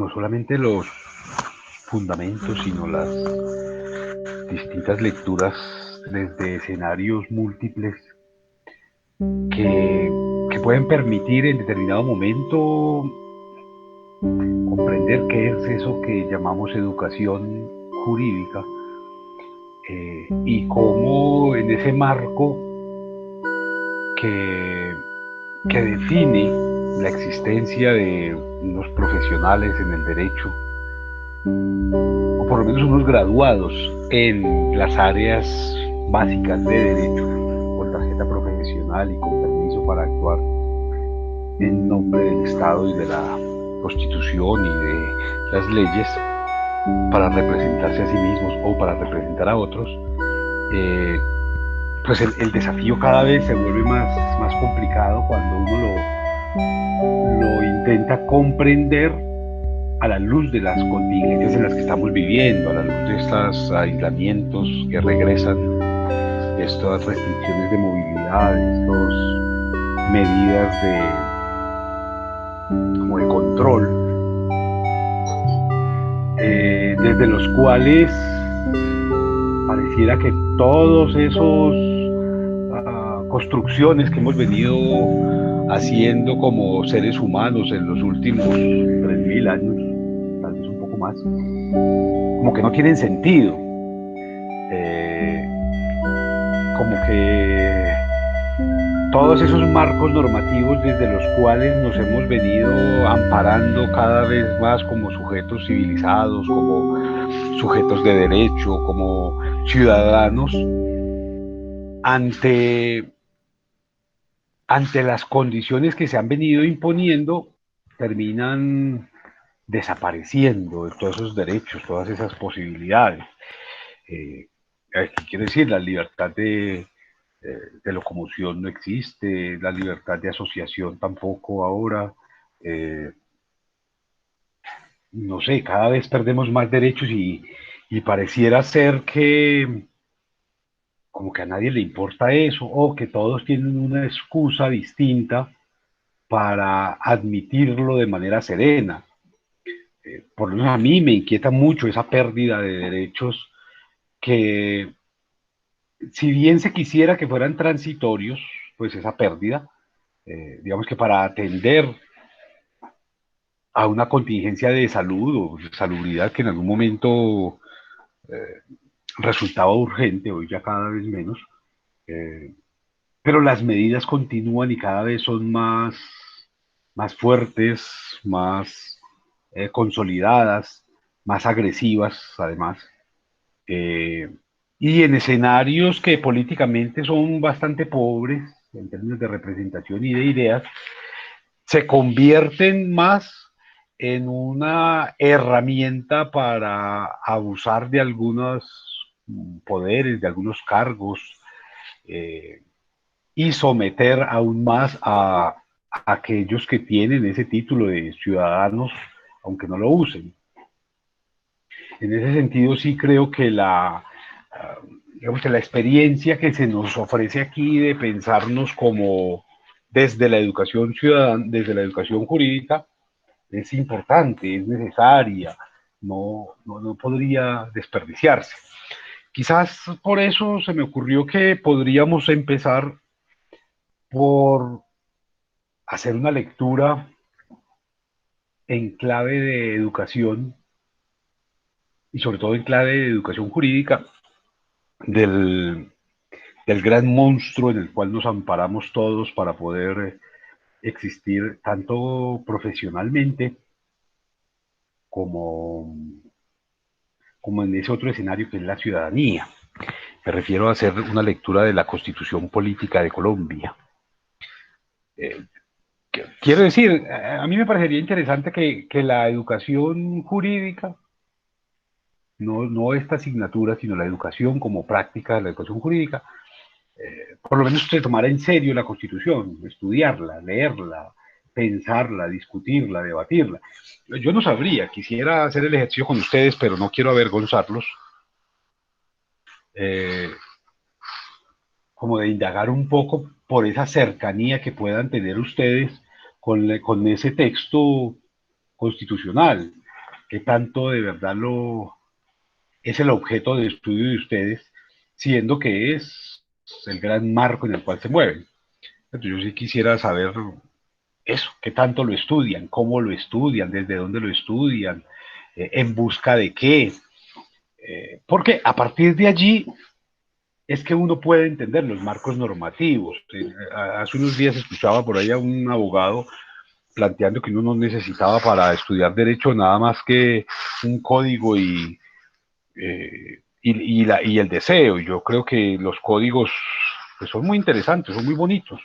no solamente los fundamentos, sino las distintas lecturas desde escenarios múltiples que, que pueden permitir en determinado momento comprender qué es eso que llamamos educación jurídica, y cómo en ese marco que, que define la existencia de unos profesionales en el derecho, o por lo menos unos graduados en las áreas básicas de derecho, con tarjeta profesional y con permiso para actuar en nombre del Estado y de la Constitución y de las leyes para representarse a sí mismos o para representar a otros, eh, pues el desafío cada vez se vuelve más complicado cuando uno lo intenta comprender a la luz de las contingencias en las que estamos viviendo, a la luz de estos aislamientos que regresan, estas restricciones de movilidad, estas medidas como de control, desde los cuales pareciera que todos esos construcciones que hemos venido haciendo como seres humanos en los últimos 3000 años, tal vez un poco más, como que no tienen sentido. Como que todos esos marcos normativos desde los cuales nos hemos venido amparando cada vez más como sujetos civilizados, como sujetos de derecho, como ciudadanos, ante, ante las condiciones que se han venido imponiendo, terminan desapareciendo todos esos derechos, todas esas posibilidades. Eh, ¿Qué quiere decir? La libertad de locomoción no existe, la libertad de asociación tampoco ahora. Eh, no sé, cada vez perdemos más derechos y pareciera ser que como que a nadie le importa eso o que todos tienen una excusa distinta para admitirlo de manera serena. Por lo menos a mí me inquieta mucho esa pérdida de derechos que, si bien se quisiera que fueran transitorios, pues esa pérdida, digamos que para atender a una contingencia de salud o de salubridad que en algún momento resultaba urgente, hoy ya cada vez menos, eh, pero las medidas continúan y cada vez son más fuertes, más consolidadas, más agresivas además, eh, y en escenarios que políticamente son bastante pobres en términos de representación y de ideas, se convierten más en una herramienta para abusar de algunos poderes, de algunos cargos, eh, y someter aún más a aquellos que tienen ese título de ciudadanos, aunque no lo usen. En ese sentido, sí creo que digamos que la experiencia que se nos ofrece aquí de pensarnos como desde la educación ciudadana, desde la educación jurídica, es importante, es necesaria, no podría desperdiciarse. Quizás por eso se me ocurrió que podríamos empezar por hacer una lectura en clave de educación y sobre todo en clave de educación jurídica del, del gran monstruo en el cual nos amparamos todos para poder existir tanto profesionalmente como, como en ese otro escenario que es la ciudadanía. Me refiero a hacer una lectura de la Constitución Política de Colombia. Eh, Quiero decir, a mí me parecería interesante que la educación jurídica, no esta asignatura, sino la educación como práctica de la educación jurídica, por lo menos se tomara en serio la Constitución, estudiarla, leerla, pensarla, discutirla, debatirla. Yo no sabría, quisiera hacer el ejercicio con ustedes, pero no quiero avergonzarlos, eh, como de indagar un poco por esa cercanía que puedan tener ustedes con ese texto constitucional. qué tanto de verdad es el objeto de estudio de ustedes, siendo que es el gran marco en el cual se mueven. Entonces, yo sí quisiera saber eso, qué tanto lo estudian, cómo lo estudian, desde dónde lo estudian, en busca de qué, porque a partir de allí es que uno puede entender los marcos normativos. Hace unos días escuchaba por ahí a un abogado planteando que uno no necesitaba para estudiar derecho nada más que un código y el deseo. Y yo creo que los códigos pues, son muy interesantes, son muy bonitos,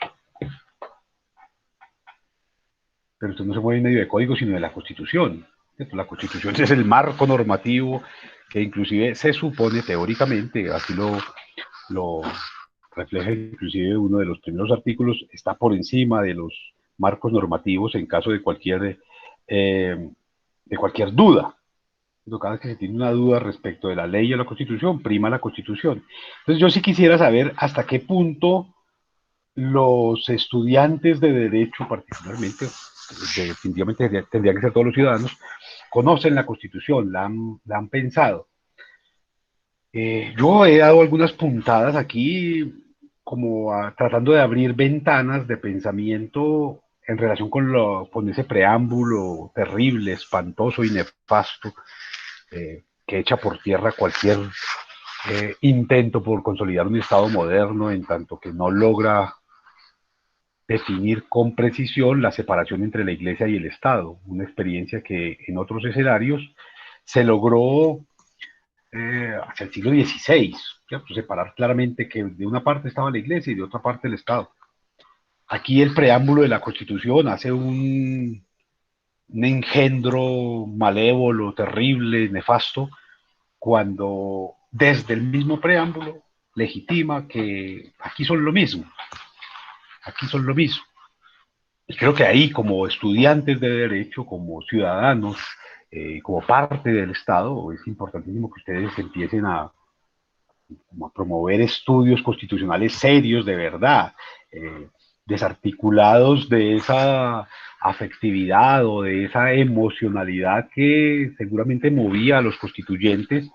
pero usted no se mueve en medio de códigos, sino de la Constitución. ¿Cierto? La Constitución es el marco normativo que inclusive se supone teóricamente, así lo refleja inclusive uno de los primeros artículos, está por encima de los marcos normativos en caso de cualquier duda. Cada vez que se tiene una duda respecto de la ley y a la Constitución, prima la Constitución. Entonces yo sí quisiera saber hasta qué punto los estudiantes de derecho, particularmente, definitivamente tendrían que ser todos los ciudadanos, conocen la Constitución, la han pensado. Yo he dado algunas puntadas aquí, como tratando de abrir ventanas de pensamiento en relación con ese preámbulo terrible, espantoso y nefasto que echa por tierra cualquier intento por consolidar un Estado moderno, en tanto que no logra definir con precisión la separación entre la Iglesia y el Estado, una experiencia que en otros escenarios se logró hacia el siglo XVI, ¿cierto? Separar claramente que de una parte estaba la Iglesia y de otra parte el Estado. Aquí el preámbulo de la Constitución hace un engendro malévolo, terrible, nefasto, cuando desde el mismo preámbulo legitima que aquí son lo mismo, aquí son lo mismo. Y creo que ahí, como estudiantes de derecho, como ciudadanos, como parte del Estado, es importantísimo que ustedes empiecen a promover estudios constitucionales serios de verdad, desarticulados de esa afectividad o de esa emocionalidad que seguramente movía a los constituyentes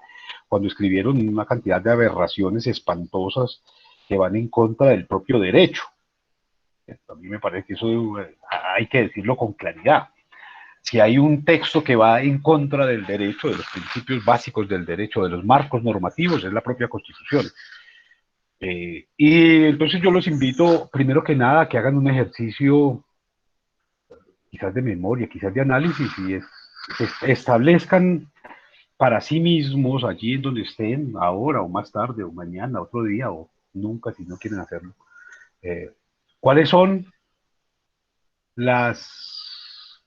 cuando escribieron una cantidad de aberraciones espantosas que van en contra del propio derecho. A mí me parece que eso hay que decirlo con claridad. Si hay un texto que va en contra del derecho, de los principios básicos del derecho, de los marcos normativos, es la propia Constitución. Y entonces yo los invito, primero que nada, a que hagan un ejercicio quizás de memoria, quizás de análisis, y establezcan para sí mismos, allí en donde estén, ahora o más tarde, o mañana, otro día, o nunca, si no quieren hacerlo, cuáles son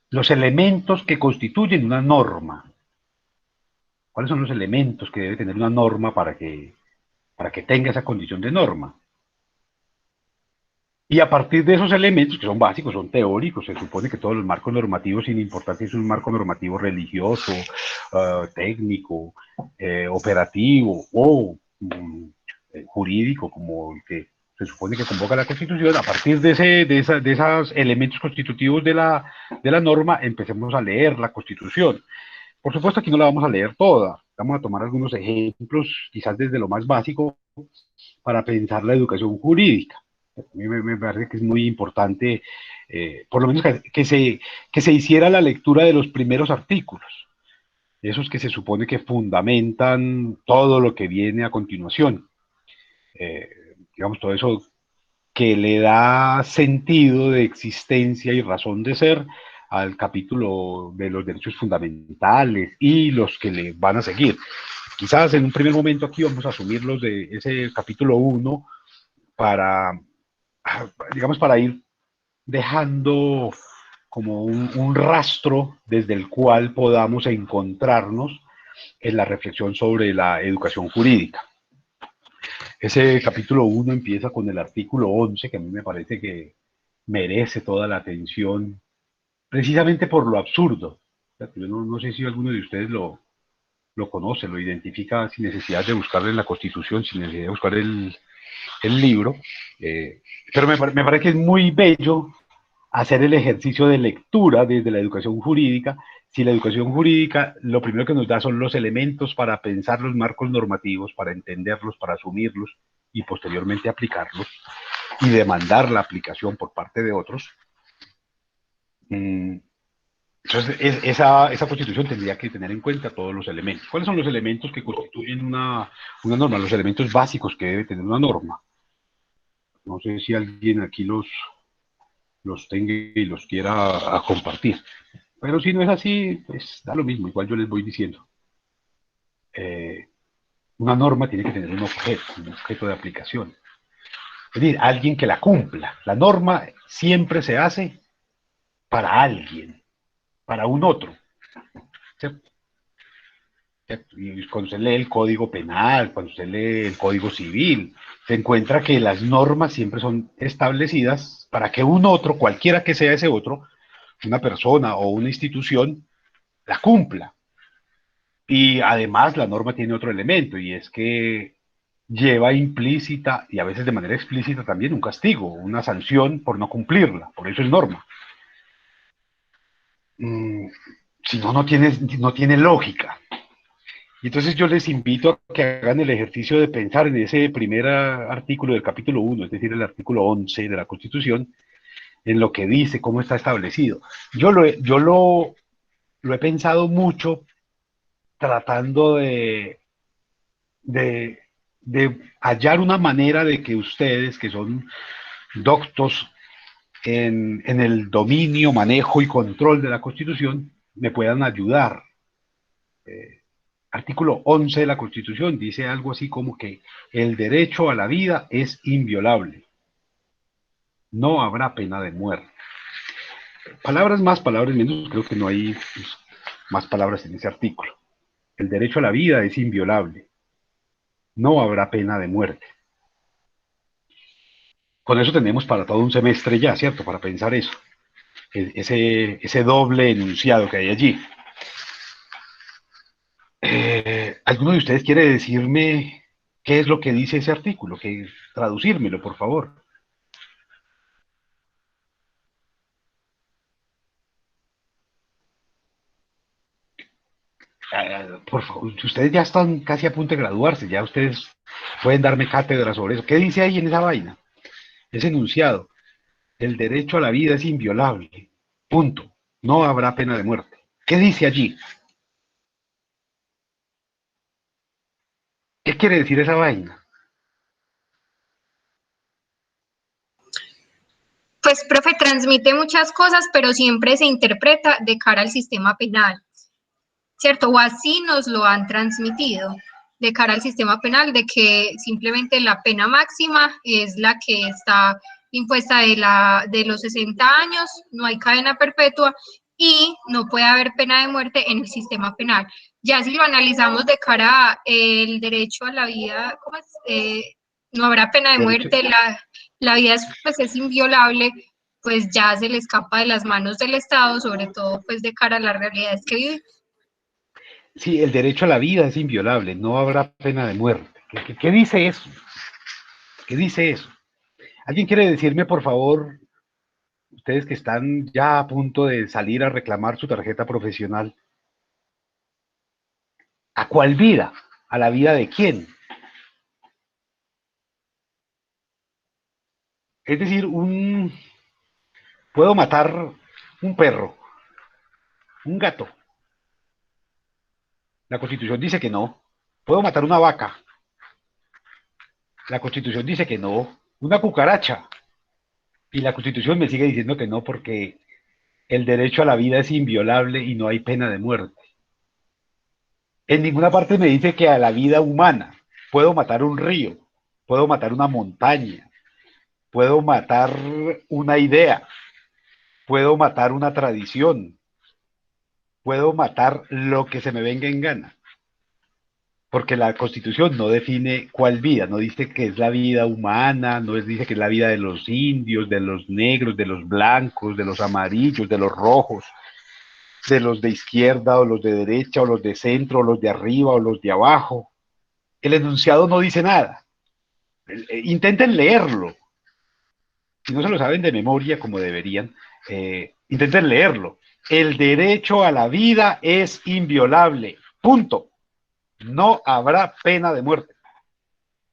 los elementos que constituyen una norma. ¿Cuáles son los elementos que debe tener una norma para que tenga esa condición de norma? Y a partir de esos elementos, que son básicos, son teóricos, se supone que todos los marcos normativos, sin importar si es un marco normativo religioso, técnico, operativo o jurídico, como el que se supone que convoca la Constitución, a partir de esos elementos constitutivos de la norma, empecemos a leer la Constitución. Por supuesto, aquí no la vamos a leer toda, vamos a tomar algunos ejemplos, quizás desde lo más básico, para pensar la educación jurídica. A mí me parece que es muy importante, por lo menos que se hiciera la lectura de los primeros artículos, esos que se supone que fundamentan todo lo que viene a continuación. Eh, digamos, todo eso que le da sentido de existencia y razón de ser al capítulo de los derechos fundamentales y los que le van a seguir. Quizás en un primer momento aquí vamos a asumir los de ese capítulo 1 para, digamos, para ir dejando como un rastro desde el cual podamos encontrarnos en la reflexión sobre la educación jurídica. Ese capítulo 1 empieza con el artículo 11, que a mí me parece que merece toda la atención, precisamente por lo absurdo. Yo no sé si alguno de ustedes lo conoce, lo identifica sin necesidad de buscarlo en la Constitución, sin necesidad de buscar el libro, pero me parece que es muy bello hacer el ejercicio de lectura desde la educación jurídica. Si la educación jurídica lo primero que nos da son los elementos para pensar los marcos normativos, para entenderlos, para asumirlos y posteriormente aplicarlos y demandar la aplicación por parte de otros, entonces esa constitución tendría que tener en cuenta todos los elementos. ¿Cuáles son los elementos que constituyen una norma? Los elementos básicos que debe tener una norma. No sé si alguien aquí los tenga y los quiera a compartir. Pero si no es así, pues da lo mismo, igual yo les voy diciendo. Una norma tiene que tener un objeto de aplicación. Es decir, alguien que la cumpla. La norma siempre se hace para alguien, para un otro. ¿Cierto? Y cuando se lee el Código Penal, cuando se lee el Código Civil, se encuentra que las normas siempre son establecidas para que un otro, cualquiera que sea ese otro, una persona o una institución, la cumpla. Y además la norma tiene otro elemento, y es que lleva implícita y a veces de manera explícita también un castigo, una sanción por no cumplirla. Por eso es norma. Si no, no tiene lógica. Y entonces yo les invito a que hagan el ejercicio de pensar en ese primer artículo del capítulo 1, es decir, el artículo 11 de la Constitución, en lo que dice, cómo está establecido. Yo lo he pensado mucho tratando de, de hallar una manera de que ustedes, que son doctos en el dominio, manejo y control de la Constitución, me puedan ayudar. Artículo 11 de la Constitución dice algo así como que el derecho a la vida es inviolable. No habrá pena de muerte. Palabras más, palabras menos, creo que no hay más palabras en ese artículo. El derecho a la vida es inviolable. No habrá pena de muerte. Con eso tenemos para todo un semestre ya, ¿cierto? Para pensar eso. Ese doble enunciado que hay allí. ¿Alguno de ustedes quiere decirme qué es lo que dice ese artículo? Que traducírmelo, por favor. Por favor, ustedes ya están casi a punto de graduarse, ya ustedes pueden darme cátedra sobre eso. ¿Qué dice ahí en esa vaina? Ese enunciado. El derecho a la vida es inviolable. Punto. No habrá pena de muerte. ¿Qué dice allí? ¿Qué quiere decir esa vaina? Pues, profe, transmite muchas cosas, pero siempre se interpreta de cara al sistema penal, ¿cierto? O así nos lo han transmitido, de cara al sistema penal, de que simplemente la pena máxima es la que está impuesta de los 60 años, no hay cadena perpetua y no puede haber pena de muerte en el sistema penal. Ya si lo analizamos de cara al derecho a la vida, ¿cómo es? No habrá pena de Derecho. muerte, la vida pues, es inviolable, pues ya se le escapa de las manos del Estado, sobre todo pues de cara a las realidades que vive. Sí, el derecho a la vida es inviolable. No habrá pena de muerte. ¿Qué dice eso? ¿Qué dice eso? ¿Alguien quiere decirme, por favor, ustedes que están ya a punto de salir a reclamar su tarjeta profesional, ¿a cuál vida? ¿A la vida de quién? Es decir, puedo matar un perro, un gato. La Constitución dice que no. Puedo matar una vaca. La Constitución dice que no. Una cucaracha. Y la Constitución me sigue diciendo que no porque el derecho a la vida es inviolable y no hay pena de muerte. En ninguna parte me dice que a la vida humana puedo matar un río, puedo matar una montaña, puedo matar una idea, puedo matar una tradición, puedo matar lo que se me venga en gana. Porque la Constitución no define cuál vida, no dice que es la vida humana, no dice que es la vida de los indios, de los negros, de los blancos, de los amarillos, de los rojos, de los de izquierda o los de derecha o los de centro o los de arriba o los de abajo. El enunciado no dice nada. Intenten leerlo. si no se lo saben de memoria como deberían, intenten leerlo. El derecho a la vida es inviolable. Punto. No habrá pena de muerte.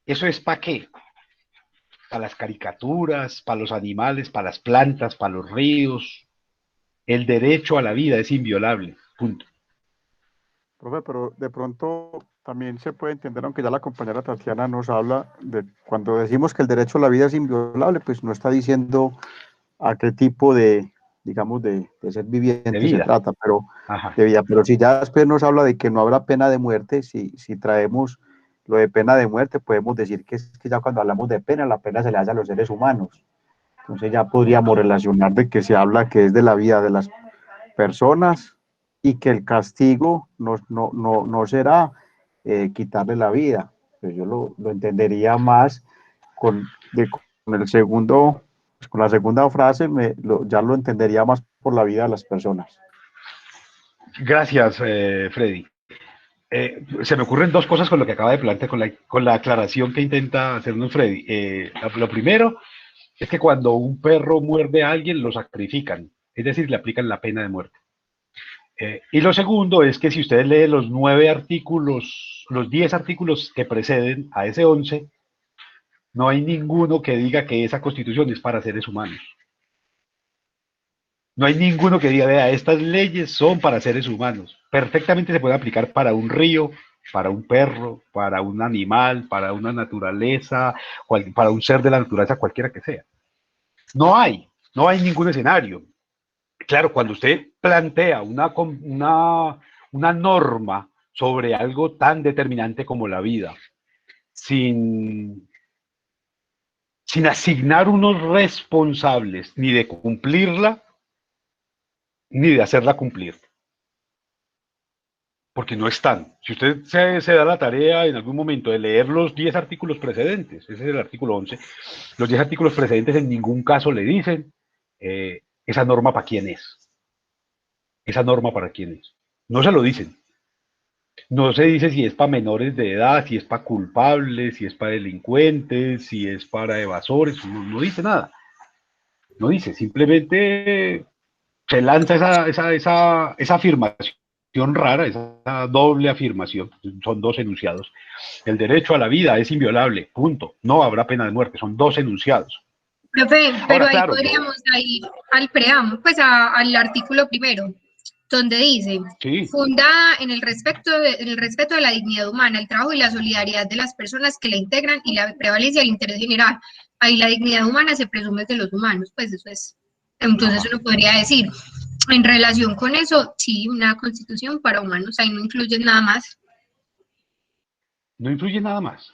¿Eso es para qué? Para las caricaturas, para los animales, para las plantas, para los ríos. El derecho a la vida es inviolable. Punto. Profe, pero de pronto también se puede entender, aunque ya la compañera Tatiana nos habla de cuando decimos que el derecho a la vida es inviolable, pues no está diciendo a qué tipo de, digamos, de ser De viviente se vida. trata, pero Ajá. de vida. Pero si ya después nos habla de que no habrá pena de muerte, si traemos lo de pena de muerte, podemos decir que es que ya cuando hablamos de pena, la pena se le hace a los seres humanos. Entonces ya podríamos relacionar de que se habla que es de la vida de las personas y que el castigo no será quitarle la vida. Pues yo lo entendería más con el segundo, pues con la segunda frase, ya lo entendería más por la vida de las personas. Gracias, Freddy. Se me ocurren dos cosas con lo que acaba de plantear, con la aclaración que intenta hacernos Freddy. Lo primero es que cuando un perro muerde a alguien, lo sacrifican, es decir, le aplican la pena de muerte. Y lo segundo es que si ustedes leen los 9 artículos, los 10 artículos que preceden a ese 11, no hay ninguno que diga que esa constitución es para seres humanos. No hay ninguno que diga, vea, estas leyes son para seres humanos. Perfectamente se puede aplicar para un río, para un perro, para un animal, para una naturaleza, para un ser de la naturaleza, cualquiera que sea. No hay ningún escenario. Claro, cuando usted plantea una norma sobre algo tan determinante como la vida, sin, sin asignar unos responsables ni de cumplirla, ni de hacerla cumplir, porque no están. Si usted se da la tarea en algún momento de leer los 10 artículos precedentes, ese es el artículo 11, los 10 artículos precedentes en ningún caso le dicen esa norma para quién es. Esa norma para quién es. No se lo dicen. No se dice si es para menores de edad, si es para culpables, si es para delincuentes, si es para evasores, no dice nada. No dice, simplemente se lanza esa afirmación rara, esa doble afirmación, son dos enunciados. El derecho a la vida es inviolable, punto. No habrá pena de muerte, son dos enunciados. Profe, pero Ahora, ahí claro, podríamos ir al preámbulo, pues al artículo primero, donde dice, sí, fundada en el respeto de la dignidad humana, el trabajo y la solidaridad de las personas que la integran y la prevalencia del interés general. Ahí la dignidad humana se presume de los humanos, pues eso es. Entonces uno podría decir, en relación con eso, sí, una constitución para humanos, ahí no incluye nada más. no influye nada más.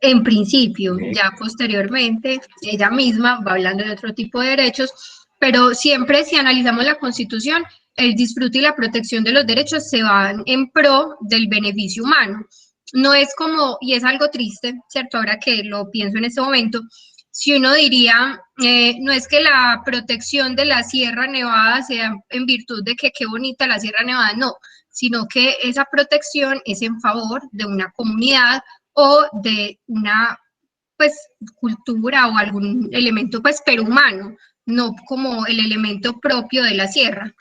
En principio, ¿Eh? ya posteriormente, ella misma va hablando de otro tipo de derechos, pero siempre si analizamos la Constitución, el disfrute y la protección de los derechos se van en pro del beneficio humano. No es como, y es algo triste, ¿cierto? Ahora que lo pienso en este momento, si uno diría, no es que la protección de la Sierra Nevada sea en virtud de que qué bonita la Sierra Nevada, no, sino que esa protección es en favor de una comunidad o de una pues cultura o algún elemento pues perhumano, no como el elemento propio de la sierra.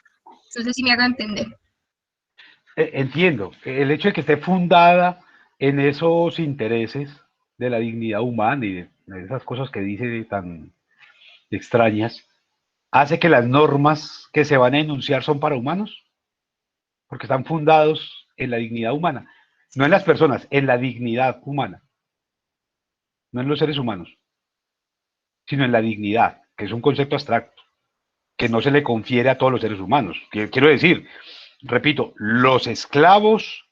Entonces sí me haga entender. Entiendo, el hecho de que esté fundada en esos intereses de la dignidad humana y de esas cosas que dice tan extrañas, hace que las normas que se van a enunciar son para humanos, porque están fundados en la dignidad humana, no en las personas, en la dignidad humana, no en los seres humanos, sino en la dignidad, que es un concepto abstracto, que no se le confiere a todos los seres humanos. Quiero decir, repito, los esclavos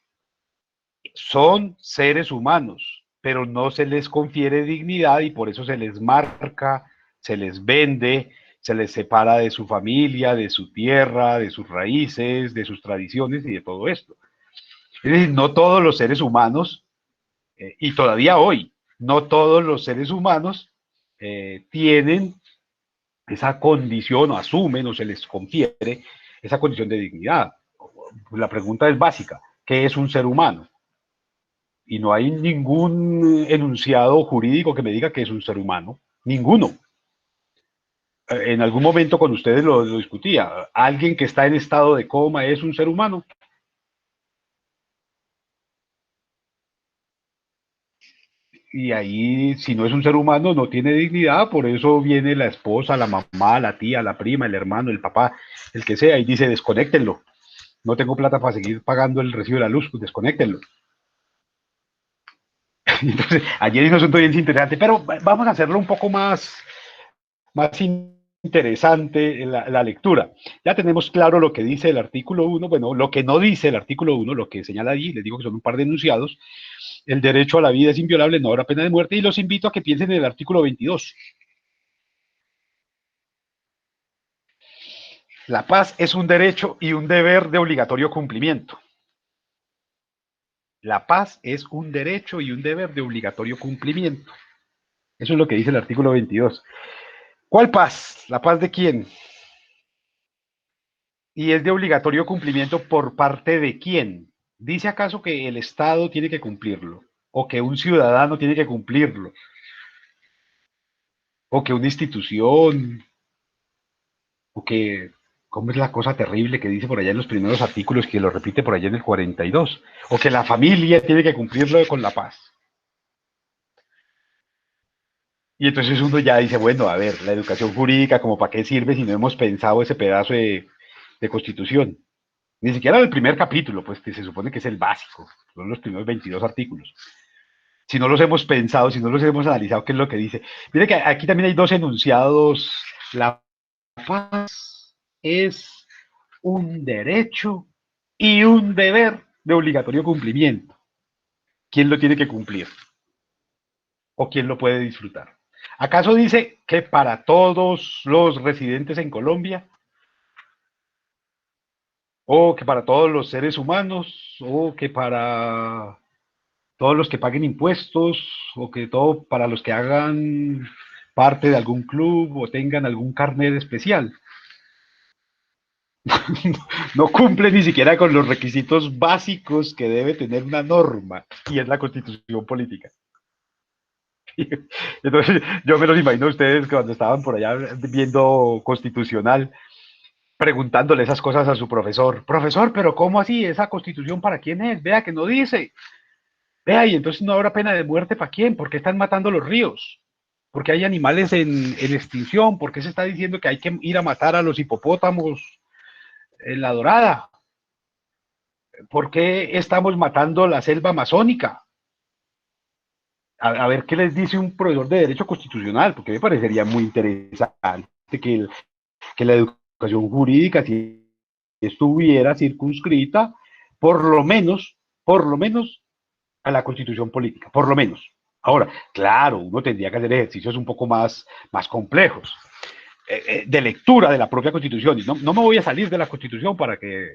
son seres humanos, pero no se les confiere dignidad y por eso se les marca, se les vende, se les separa de su familia, de su tierra, de sus raíces, de sus tradiciones y de todo esto. Es decir, no todos los seres humanos, y todavía hoy, no todos los seres humanos tienen esa condición o asumen o se les confiere esa condición de dignidad. La pregunta es básica, ¿qué es un ser humano? Y no hay ningún enunciado jurídico que me diga que es un ser humano. Ninguno. En algún momento con ustedes lo discutía. ¿Alguien que está en estado de coma es un ser humano? Y ahí, si no es un ser humano, no tiene dignidad, por eso viene la esposa, la mamá, la tía, la prima, el hermano, el papá, el que sea, y dice, desconéctenlo. No tengo plata para seguir pagando el recibo de la luz, pues desconéctenlo. Entonces, ayer hizo un asunto bien interesante, pero vamos a hacerlo un poco más interesante la lectura. Ya tenemos claro lo que dice el artículo 1, bueno, lo que no dice el artículo 1, lo que señala allí, les digo que son un par de enunciados. El derecho a la vida es inviolable, no habrá pena de muerte, y los invito a que piensen en el artículo 22. La paz es un derecho y un deber de obligatorio cumplimiento. La paz es un derecho y un deber de obligatorio cumplimiento. Eso es lo que dice el artículo 22. ¿Cuál paz? ¿La paz de quién? ¿Y es de obligatorio cumplimiento por parte de quién? ¿Dice acaso que el Estado tiene que cumplirlo? ¿O que un ciudadano tiene que cumplirlo? ¿O que una institución? ¿O que, cómo es la cosa terrible que dice por allá en los primeros artículos, que lo repite por allá en el 42? ¿O que la familia tiene que cumplirlo con la paz? Y entonces uno ya dice, bueno, a ver, la educación jurídica, ¿como para qué sirve si no hemos pensado ese pedazo de constitución? Ni siquiera el primer capítulo, pues que se supone que es el básico, son los primeros 22 artículos. Si no los hemos pensado, si no los hemos analizado, ¿qué es lo que dice? Mire que aquí también hay dos enunciados. La paz es un derecho y un deber de obligatorio cumplimiento. ¿Quién lo tiene que cumplir? ¿O quién lo puede disfrutar? ¿Acaso dice que para todos los residentes en Colombia, o que para todos los seres humanos, o que para todos los que paguen impuestos, o que todo para los que hagan parte de algún club o tengan algún carnet especial? No cumple ni siquiera con los requisitos básicos que debe tener una norma, y es la constitución política. Entonces, yo me los imagino a ustedes cuando estaban por allá viendo constitucional, preguntándole esas cosas a su profesor. Profesor, pero ¿cómo así? ¿Esa constitución para quién es? Vea que no dice. Vea, y entonces no habrá pena de muerte para quién. ¿Por qué están matando los ríos? ¿Por qué hay animales en extinción? ¿Por qué se está diciendo que hay que ir a matar a los hipopótamos en la Dorada? ¿Por qué estamos matando la selva amazónica? A ver qué les dice un profesor de Derecho Constitucional, porque me parecería muy interesante que la educación jurídica si estuviera circunscrita por lo menos a la constitución política, por lo menos. Ahora, claro, uno tendría que hacer ejercicios un poco más complejos, de lectura de la propia constitución. Y no me voy a salir de la constitución para que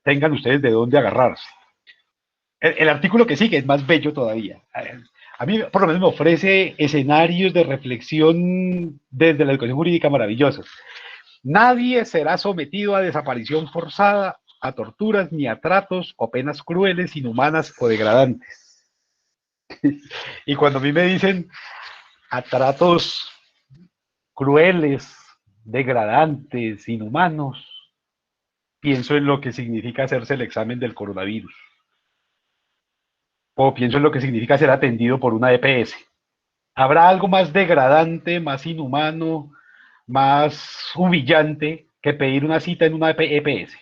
tengan ustedes de dónde agarrarse. El artículo que sigue es más bello todavía. A mí, por lo menos, me ofrece escenarios de reflexión desde la educación jurídica maravillosos. Nadie será sometido a desaparición forzada, a torturas, ni a tratos o penas crueles, inhumanas o degradantes. Y cuando a mí me dicen a tratos crueles, degradantes, inhumanos, pienso en lo que significa hacerse el examen del coronavirus. O pienso en lo que significa ser atendido por una EPS. ¿Habrá algo más degradante, más inhumano, más humillante que pedir una cita en una EPS?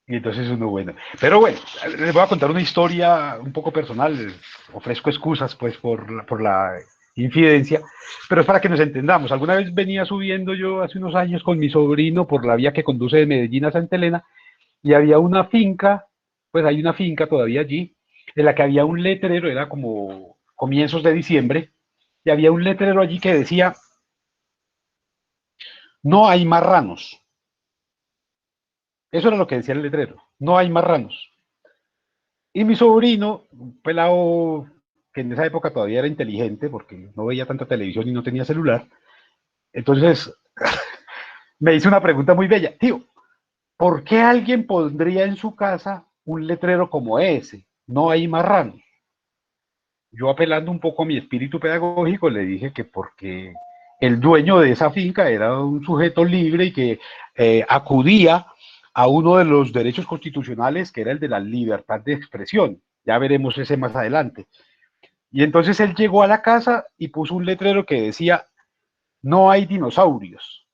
Y entonces uno, bueno. Pero bueno, les voy a contar una historia un poco personal. Les ofrezco excusas, pues, por la infidencia, pero es para que nos entendamos. Alguna vez venía subiendo yo hace unos años con mi sobrino por la vía que conduce de Medellín a Santa Elena, y había una finca, pues hay una finca todavía allí, en la que había un letrero, era como comienzos de diciembre, y había un letrero allí que decía, no hay marranos. Eso era lo que decía el letrero, no hay marranos. Y mi sobrino, un pelado que en esa época todavía era inteligente, porque no veía tanta televisión y no tenía celular, entonces me hizo una pregunta muy bella. Tío, ¿por qué alguien pondría en su casa un letrero como ese? No hay marranos. yo apelando un poco a mi espíritu pedagógico, le dije que porque el dueño de esa finca era un sujeto libre y que acudía a uno de los derechos constitucionales, que era el de la libertad de expresión. Ya veremos ese más adelante. Y entonces él llegó a la casa y puso un letrero que decía, no hay dinosaurios.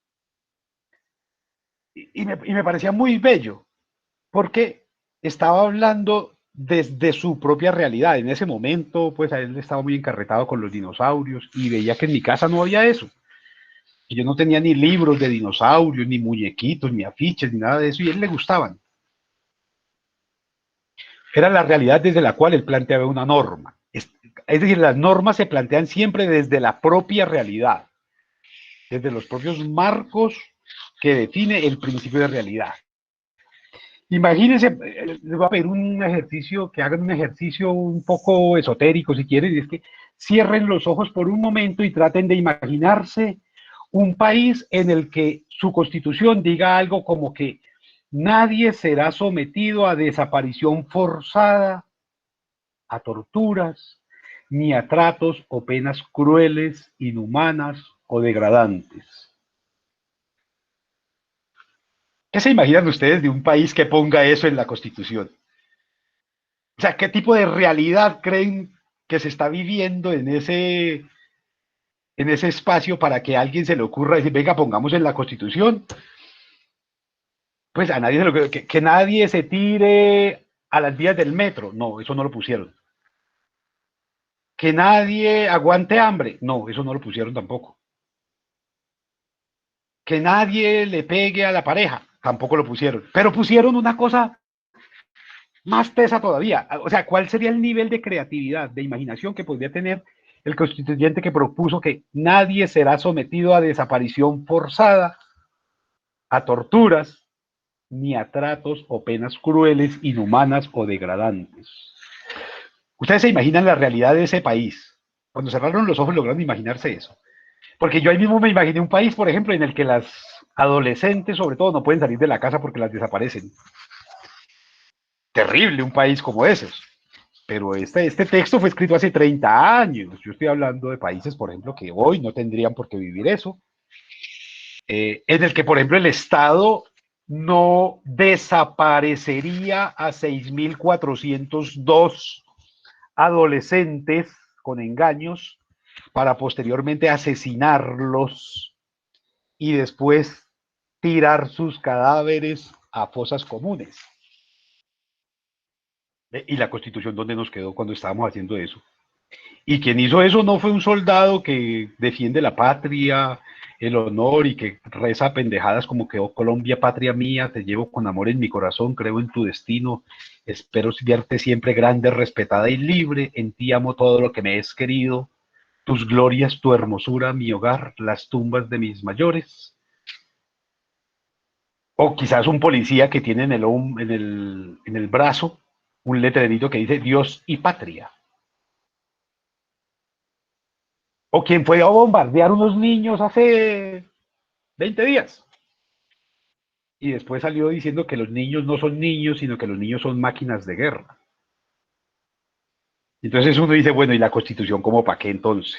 Y me parecía muy bello, porque estaba hablando desde su propia realidad. En ese momento, pues a él estaba muy encarretado con los dinosaurios y veía que en mi casa no había eso. Y yo no tenía ni libros de dinosaurios, ni muñequitos, ni afiches, ni nada de eso, y a él le gustaban. Era la realidad desde la cual él planteaba una norma. Es decir, las normas se plantean siempre desde la propia realidad, desde los propios marcos que define el principio de realidad. Imagínense, les voy a pedir un ejercicio, que hagan un ejercicio un poco esotérico si quieren, y es que cierren los ojos por un momento y traten de imaginarse un país en el que su constitución diga algo como que nadie será sometido a desaparición forzada, a torturas, ni a tratos o penas crueles, inhumanas o degradantes. ¿Qué se imaginan ustedes de un país que ponga eso en la Constitución? O sea, ¿qué tipo de realidad creen que se está viviendo en ese espacio para que a alguien se le ocurra decir, venga, pongamos en la Constitución? Pues a nadie se le ocurre, que nadie se tire a las vías del metro. No, eso no lo pusieron. Que nadie aguante hambre. No, eso no lo pusieron tampoco. Que nadie le pegue a la pareja. Tampoco lo pusieron. Pero pusieron una cosa más tesa todavía. O sea, ¿cuál sería el nivel de creatividad, de imaginación que podría tener el constituyente que propuso que nadie será sometido a desaparición forzada, a torturas, ni a tratos o penas crueles, inhumanas o degradantes? Ustedes se imaginan la realidad de ese país. Cuando cerraron los ojos lograron imaginarse eso. Porque yo ahí mismo me imaginé un país, por ejemplo, en el que las adolescentes, sobre todo, no pueden salir de la casa porque las desaparecen. Terrible un país como ese. Pero este texto fue escrito hace 30 años. Yo estoy hablando de países, por ejemplo, que hoy no tendrían por qué vivir eso. En el que, por ejemplo, el Estado no desaparecería a 6.402 adolescentes con engaños para posteriormente asesinarlos y después tirar sus cadáveres a fosas comunes. ¿Y la Constitución dónde nos quedó cuando estábamos haciendo eso? Y quien hizo eso no fue un soldado que defiende la patria, el honor y que reza pendejadas como que, oh Colombia, patria mía, te llevo con amor en mi corazón, creo en tu destino, espero verte siempre grande, respetada y libre, en ti amo todo lo que me es querido, tus glorias, tu hermosura, mi hogar, las tumbas de mis mayores. O quizás un policía que tiene en el brazo un letrerito que dice Dios y patria. O quien fue a bombardear unos niños hace 20 días. Y después salió diciendo que los niños no son niños, sino que los niños son máquinas de guerra. Entonces uno dice, bueno, ¿y la Constitución cómo para qué entonces?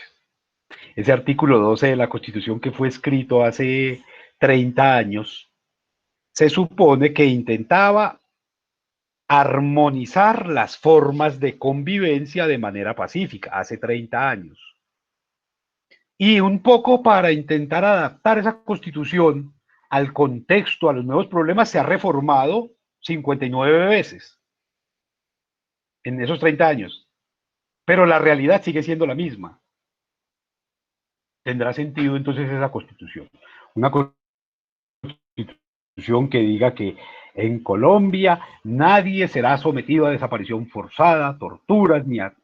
Ese artículo 12 de la Constitución que fue escrito hace 30 años, se supone que intentaba armonizar las formas de convivencia de manera pacífica, hace 30 años. Y un poco para intentar adaptar esa Constitución al contexto, a los nuevos problemas, se ha reformado 59 veces en esos 30 años. Pero la realidad sigue siendo la misma. ¿Tendrá sentido entonces esa Constitución? Una Constitución que diga que en Colombia nadie será sometido a desaparición forzada, torturas, ni a...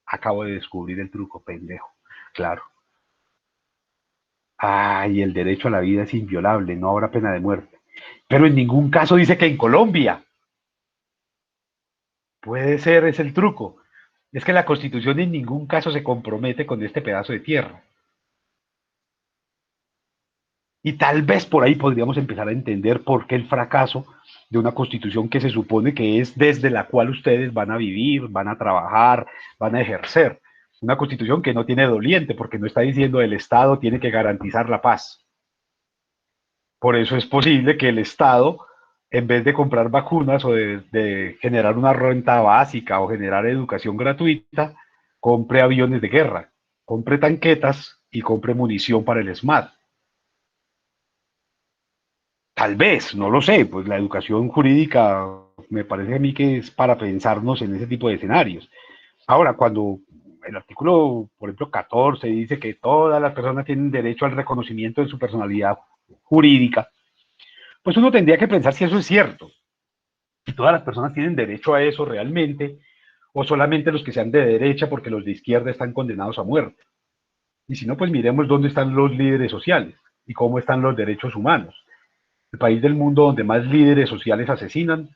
Acabo de descubrir el truco, pendejo. Claro. Ay, el derecho a la vida es inviolable, no habrá pena de muerte. Pero en ningún caso dice que en Colombia. Puede ser, es el truco. Es que la Constitución en ningún caso se compromete con este pedazo de tierra. Y tal vez por ahí podríamos empezar a entender por qué el fracaso de una Constitución que se supone que es desde la cual ustedes van a vivir, van a trabajar, van a ejercer. Una constitución que no tiene doliente, porque no está diciendo el Estado tiene que garantizar la paz. Por eso es posible que el Estado, en vez de comprar vacunas o de generar una renta básica o generar educación gratuita, compre aviones de guerra, compre tanquetas y compre munición para el ESMAD. Tal vez, no lo sé, pues la educación jurídica me parece a mí que es para pensarnos en ese tipo de escenarios. Ahora, cuando el artículo, por ejemplo, 14 dice que todas las personas tienen derecho al reconocimiento de su personalidad jurídica, pues uno tendría que pensar si eso es cierto. Si todas las personas tienen derecho a eso realmente, o solamente los que sean de derecha porque los de izquierda están condenados a muerte. Y si no, pues miremos dónde están los líderes sociales y cómo están los derechos humanos. El país del mundo donde más líderes sociales asesinan,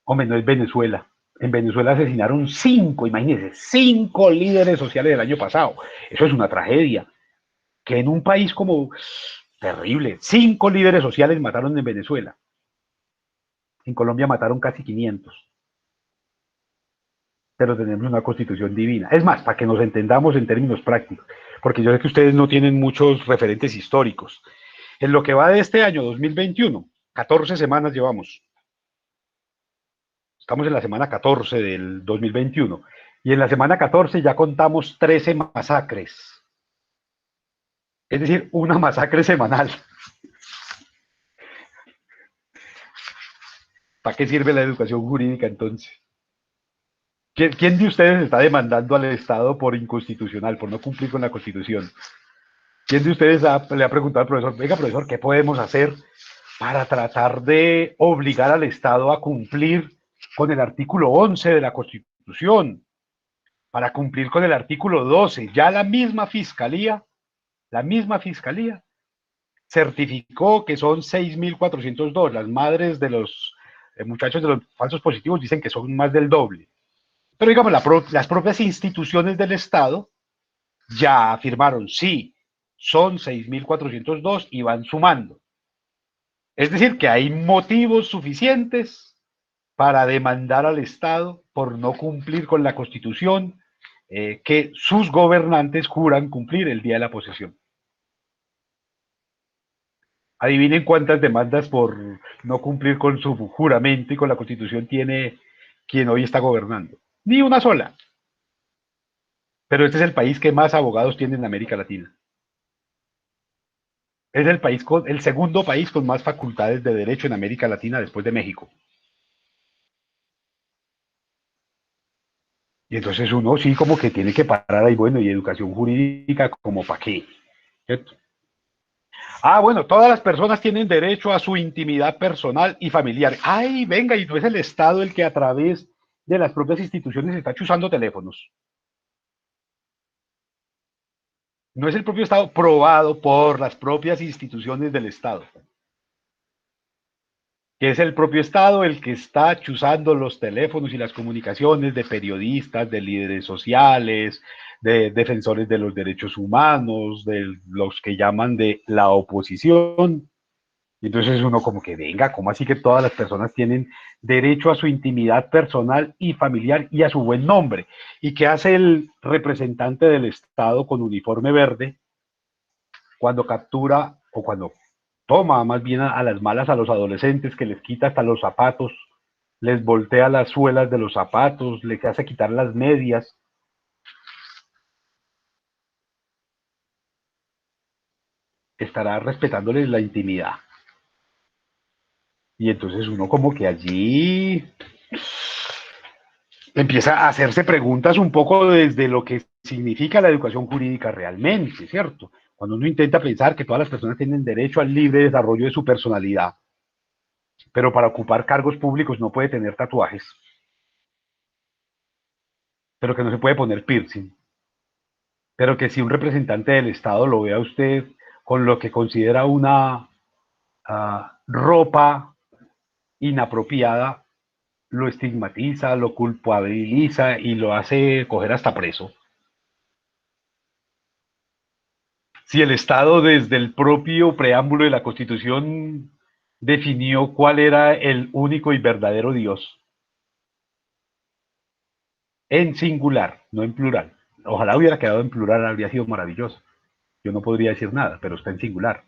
hombre, no es Venezuela. En Venezuela asesinaron 5, imagínense, 5 líderes sociales el año pasado. Eso es una tragedia. Que en un país como terrible, 5 líderes sociales mataron en Venezuela. En Colombia mataron casi 500. Pero tenemos una constitución divina. Es más, para que nos entendamos en términos prácticos, porque yo sé que ustedes no tienen muchos referentes históricos. En lo que va de este año 2021, 14 semanas llevamos. Estamos en la semana 14 del 2021. Y en la semana 14 ya contamos 13 masacres. Es decir, una masacre semanal. ¿Para qué sirve la educación jurídica entonces? ¿Quién de ustedes está demandando al Estado por inconstitucional, por no cumplir con la Constitución? ¿Quién de ustedes le ha preguntado al profesor, venga, profesor, ¿qué podemos hacer para tratar de obligar al Estado a cumplir con el artículo 11 de la Constitución? Para cumplir con el artículo 12. Ya la misma fiscalía, certificó que son 6.402. Las madres de los muchachos de los falsos positivos dicen que son más del doble. Pero digamos, las propias instituciones del Estado ya afirmaron, sí, son 6.402 y van sumando. Es decir, que hay motivos suficientes para demandar al Estado por no cumplir con la Constitución que sus gobernantes juran cumplir el día de la posesión. Adivinen cuántas demandas por no cumplir con su juramento y con la Constitución tiene quien hoy está gobernando. Ni una sola. Pero este es el país que más abogados tiene en América Latina. Es el segundo país con más facultades de derecho en América Latina después de México. Y entonces uno sí como que tiene que parar ahí, bueno, y educación jurídica como para qué, ¿cierto? Ah, bueno, todas las personas tienen derecho a su intimidad personal y familiar. Ay, venga, y no es el Estado el que a través de las propias instituciones está chuzando teléfonos. No es el propio Estado probado por las propias instituciones del Estado. Que es el propio Estado el que está chuzando los teléfonos y las comunicaciones de periodistas, de líderes sociales, de defensores de los derechos humanos, de los que llaman de la oposición. Y entonces uno como que venga, ¿cómo así que todas las personas tienen derecho a su intimidad personal y familiar y a su buen nombre? ¿Y qué hace el representante del Estado con uniforme verde cuando captura o cuando toma más bien a las malas a los adolescentes, que les quita hasta los zapatos, les voltea las suelas de los zapatos, les hace quitar las medias? Estará respetándoles la intimidad. Y entonces uno como que allí empieza a hacerse preguntas un poco desde lo que significa la educación jurídica realmente, ¿cierto? Cuando uno intenta pensar que todas las personas tienen derecho al libre desarrollo de su personalidad, pero para ocupar cargos públicos no puede tener tatuajes, pero que no se puede poner piercing, pero que si un representante del Estado lo ve a usted con lo que considera una ropa inapropiada, lo estigmatiza, lo culpabiliza y lo hace coger hasta preso. Si el Estado desde el propio preámbulo de la Constitución definió cuál era el único y verdadero Dios, en singular, no en plural. Ojalá hubiera quedado en plural, habría sido maravilloso. Yo no podría decir nada, pero está en singular.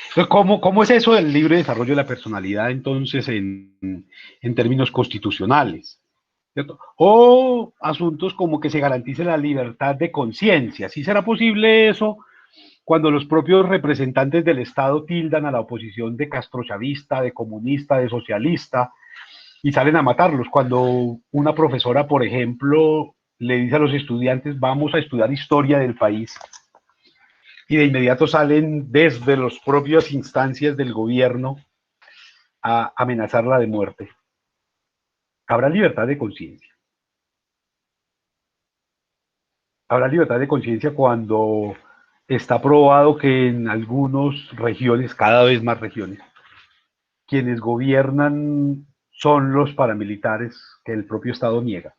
Entonces, ¿cómo es eso del libre desarrollo de la personalidad entonces en términos constitucionales? ¿Cierto? O asuntos como que se garantice la libertad de conciencia. ¿Sí será posible eso cuando los propios representantes del Estado tildan a la oposición de castrochavista, de comunista, de socialista y salen a matarlos? Cuando una profesora, por ejemplo, le dice a los estudiantes, vamos a estudiar historia del país, y de inmediato salen desde las propias instancias del gobierno a amenazarla de muerte. Habrá libertad de conciencia. Habrá libertad de conciencia cuando está probado que en algunas regiones, cada vez más regiones, quienes gobiernan son los paramilitares que el propio Estado niega.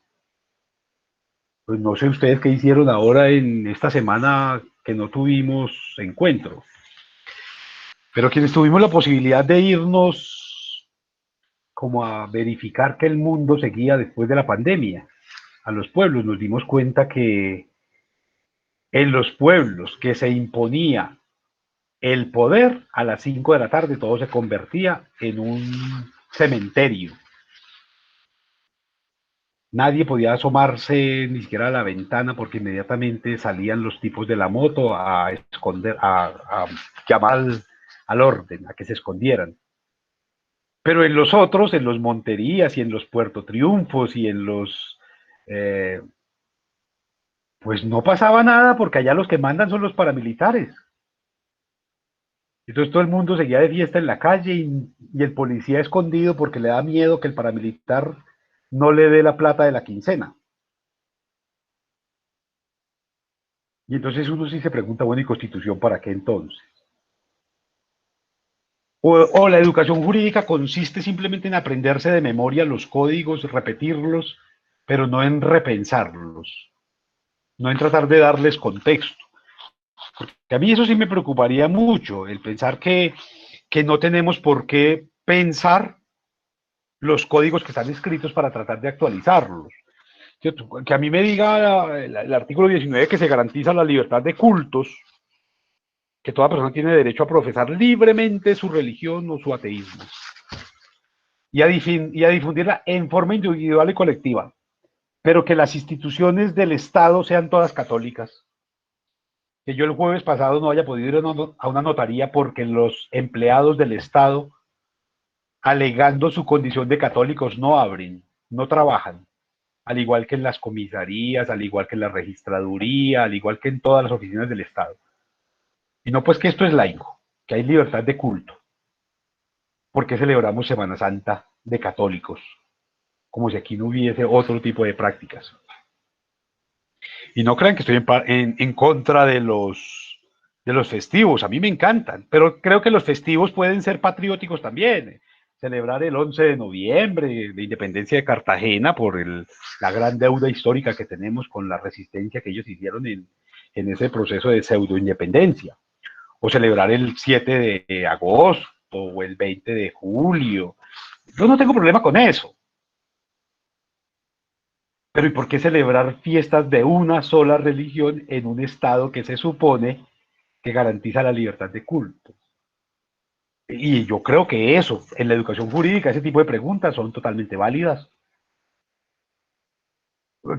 Pues no sé ustedes qué hicieron ahora en esta semana que no tuvimos encuentro, pero quienes tuvimos la posibilidad de irnos como a verificar que el mundo seguía después de la pandemia, a los pueblos, nos dimos cuenta que en los pueblos que se imponía el poder, a las 5 de la tarde todo se convertía en un cementerio. Nadie podía asomarse ni siquiera a la ventana porque inmediatamente salían los tipos de la moto a esconder, a llamar al orden, a que se escondieran. Pero en los otros, en los Monterías y en los Puerto Triunfos y en los... Eh, pues no pasaba nada porque allá los que mandan son los paramilitares. Entonces todo el mundo seguía de fiesta en la calle y el policía escondido porque le da miedo que el paramilitar no le dé la plata de la quincena. Y entonces uno sí se pregunta, bueno, ¿y Constitución para qué entonces? O la educación jurídica consiste simplemente en aprenderse de memoria los códigos, repetirlos, pero no en repensarlos, no en tratar de darles contexto. Que a mí eso sí me preocuparía mucho, el pensar que no tenemos por qué pensar los códigos que están escritos para tratar de actualizarlos. ¿Cierto? Que a mí me diga el artículo 19 que se garantiza la libertad de cultos, que toda persona tiene derecho a profesar libremente su religión o su ateísmo y a difundirla en forma individual y colectiva, pero que las instituciones del Estado sean todas católicas. Que yo el jueves pasado no haya podido ir a una notaría porque los empleados del Estado, alegando su condición de católicos, no abren, no trabajan, al igual que en las comisarías, al igual que en la registraduría, al igual que en todas las oficinas del Estado. Y no pues que esto es laico, que hay libertad de culto. ¿Por qué celebramos Semana Santa de católicos? Como si aquí no hubiese otro tipo de prácticas. Y no crean que estoy en contra de los festivos, a mí me encantan, pero creo que los festivos pueden ser patrióticos también. Celebrar el 11 de noviembre, la independencia de Cartagena, por la gran deuda histórica que tenemos con la resistencia que ellos hicieron en ese proceso de pseudo-independencia. O celebrar el 7 de agosto o el 20 de julio. Yo no tengo problema con eso. Pero ¿y por qué celebrar fiestas de una sola religión en un Estado que se supone que garantiza la libertad de culto? Y yo creo que eso, en la educación jurídica, ese tipo de preguntas son totalmente válidas.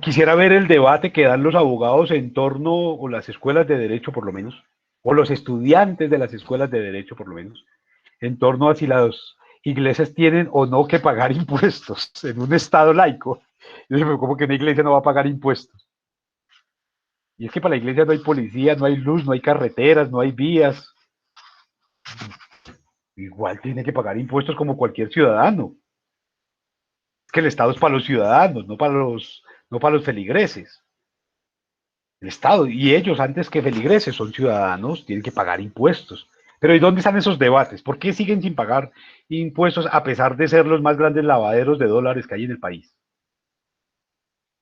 Quisiera ver el debate que dan los abogados en torno, o las escuelas de derecho por lo menos, o los estudiantes de las escuelas de derecho por lo menos, en torno a si las iglesias tienen o no que pagar impuestos en un Estado laico. Yo siempre como que una iglesia no va a pagar impuestos. Y es que para la iglesia no hay policía, no hay luz, no hay carreteras, no hay vías. Igual tiene que pagar impuestos como cualquier ciudadano. Es que el Estado es para los ciudadanos, no para los feligreses. El Estado y ellos, antes que feligreses, son ciudadanos, tienen que pagar impuestos. Pero ¿y dónde están esos debates? ¿Por qué siguen sin pagar impuestos a pesar de ser los más grandes lavaderos de dólares que hay en el país?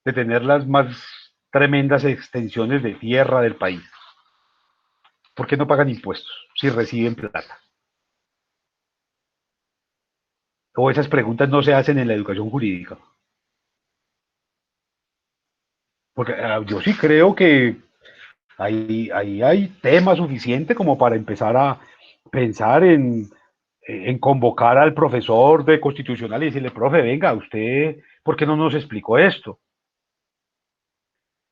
De tener las más tremendas extensiones de tierra del país. ¿Por qué no pagan impuestos si reciben plata? O esas preguntas no se hacen en la educación jurídica. Porque yo sí creo que ahí hay tema suficiente como para empezar a pensar en convocar al profesor de constitucional y decirle, profe, venga, usted, ¿por qué no nos explicó esto?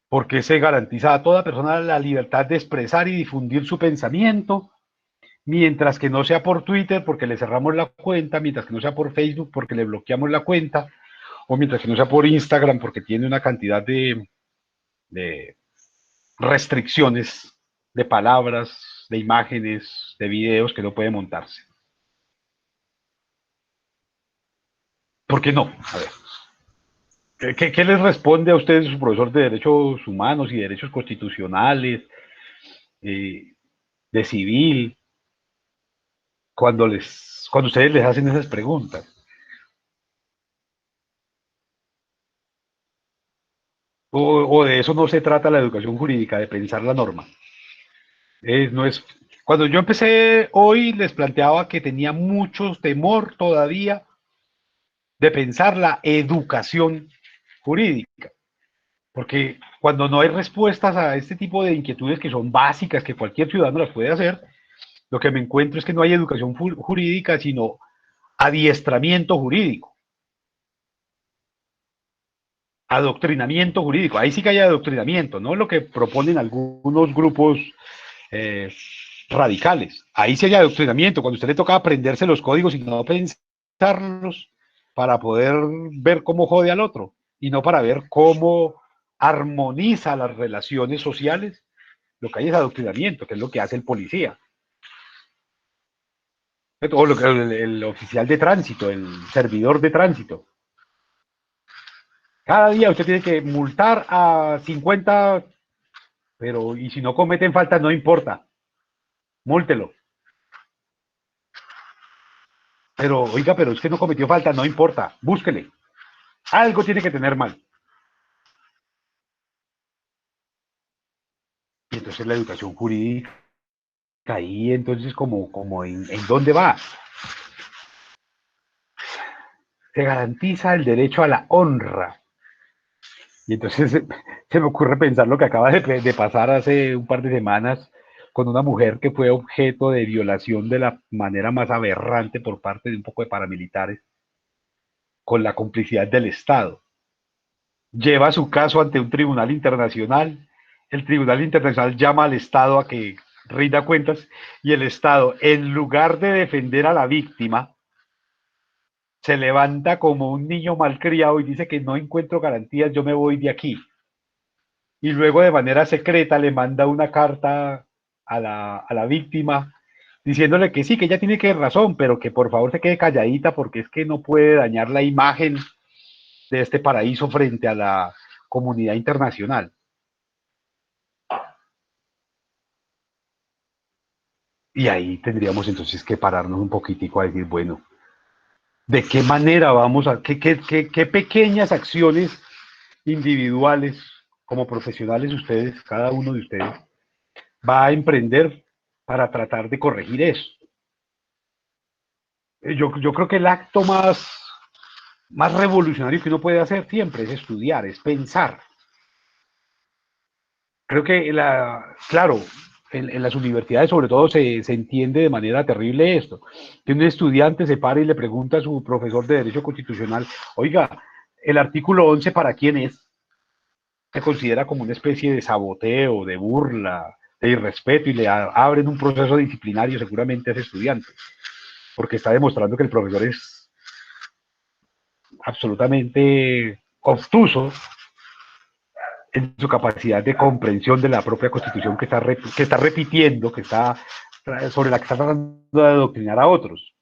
¿Por qué se garantiza a toda persona la libertad de expresar y difundir su pensamiento? Mientras que no sea por Twitter, porque le cerramos la cuenta, mientras que no sea por Facebook, porque le bloqueamos la cuenta, o mientras que no sea por Instagram, porque tiene una cantidad de restricciones de palabras, de imágenes, de videos que no puede montarse. ¿Por qué no? A ver, ¿qué les responde a ustedes su profesor de Derechos Humanos y Derechos Constitucionales, eh, de civil, cuando ustedes les hacen esas preguntas? O de eso no se trata la educación jurídica, de pensar la norma. No es, cuando yo empecé hoy les planteaba que tenía mucho temor todavía de pensar la educación jurídica, porque cuando no hay respuestas a este tipo de inquietudes que son básicas, que cualquier ciudadano las puede hacer, lo que me encuentro es que no hay educación jurídica, sino adiestramiento jurídico, adoctrinamiento jurídico. Ahí sí que hay adoctrinamiento, no lo que proponen algunos grupos eh, radicales. Ahí sí hay adoctrinamiento, cuando usted le toca aprenderse los códigos y no pensarlos para poder ver cómo jode al otro y no para ver cómo armoniza las relaciones sociales. Lo que hay es adoctrinamiento, que es lo que hace el policía. O lo que, el oficial de tránsito, el servidor de tránsito. Cada día usted tiene que multar a 50, pero y si no cometen falta, no importa, múltelo. Pero, oiga, pero usted no cometió falta, no importa, búsquele. Algo tiene que tener mal. Y entonces la educación jurídica, ahí entonces como en dónde va. Se garantiza el derecho a la honra. Y entonces se me ocurre pensar lo que acaba de pasar hace un par de semanas con una mujer que fue objeto de violación de la manera más aberrante por parte de un poco de paramilitares, con la complicidad del Estado. Lleva su caso ante un tribunal internacional, el tribunal internacional llama al Estado a que rinda cuentas y el Estado, en lugar de defender a la víctima, se levanta como un niño malcriado y dice que no encuentro garantías, yo me voy de aquí. Y luego de manera secreta le manda una carta a la víctima diciéndole que sí, que ella tiene que razón, pero que por favor se quede calladita porque es que no puede dañar la imagen de este paraíso frente a la comunidad internacional. Y ahí tendríamos entonces que pararnos un poquitico a decir, bueno, ¿de qué manera vamos a, qué pequeñas acciones individuales, como profesionales ustedes, cada uno de ustedes, va a emprender para tratar de corregir eso? Yo creo que el acto más revolucionario que uno puede hacer siempre es estudiar, es pensar. Creo que, claro, en las universidades sobre todo se entiende de manera terrible esto, que un estudiante se para y le pregunta a su profesor de Derecho Constitucional, oiga, el artículo 11 ¿para quién es? Se considera como una especie de saboteo, de burla, de irrespeto y le abren un proceso disciplinario seguramente a ese estudiante, porque está demostrando que el profesor es absolutamente obtuso en su capacidad de comprensión de la propia constitución que está repitiendo, sobre la que está tratando de adoctrinar a otros.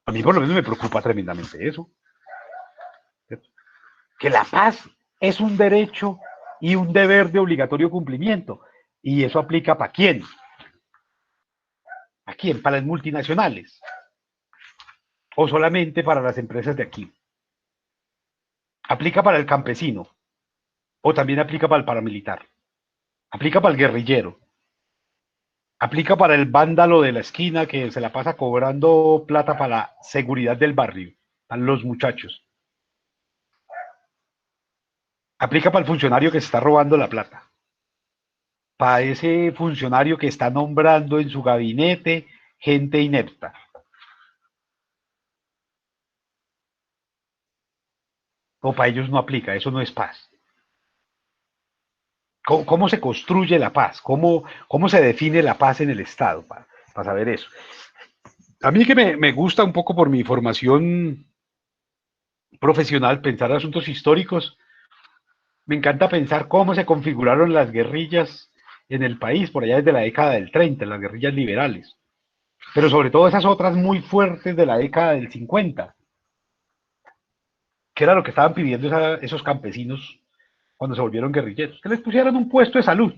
A mí por lo menos me preocupa tremendamente eso. ¿Cierto? Que la paz es un derecho y un deber de obligatorio cumplimiento. ¿Y eso aplica para quién? ¿A quién? ¿Para las multinacionales? ¿O solamente para las empresas de aquí? ¿Aplica para el campesino? ¿O también aplica para el paramilitar? ¿Aplica para el guerrillero? Aplica para el vándalo de la esquina que se la pasa cobrando plata para la seguridad del barrio, para los muchachos? Aplica para el funcionario que se está robando la plata, para ese funcionario que está nombrando en su gabinete gente inepta. O para ellos no aplica, eso no es paz. ¿Cómo se construye la paz? ¿Cómo se define la paz en el Estado? Para saber eso. A mí que me gusta un poco por mi formación profesional pensar asuntos históricos, me encanta pensar cómo se configuraron las guerrillas en el país por allá desde la década del 30, las guerrillas liberales, pero sobre todo esas otras muy fuertes de la década del 50, que era lo que estaban pidiendo esos campesinos cuando se volvieron guerrilleros, que les pusieran un puesto de salud,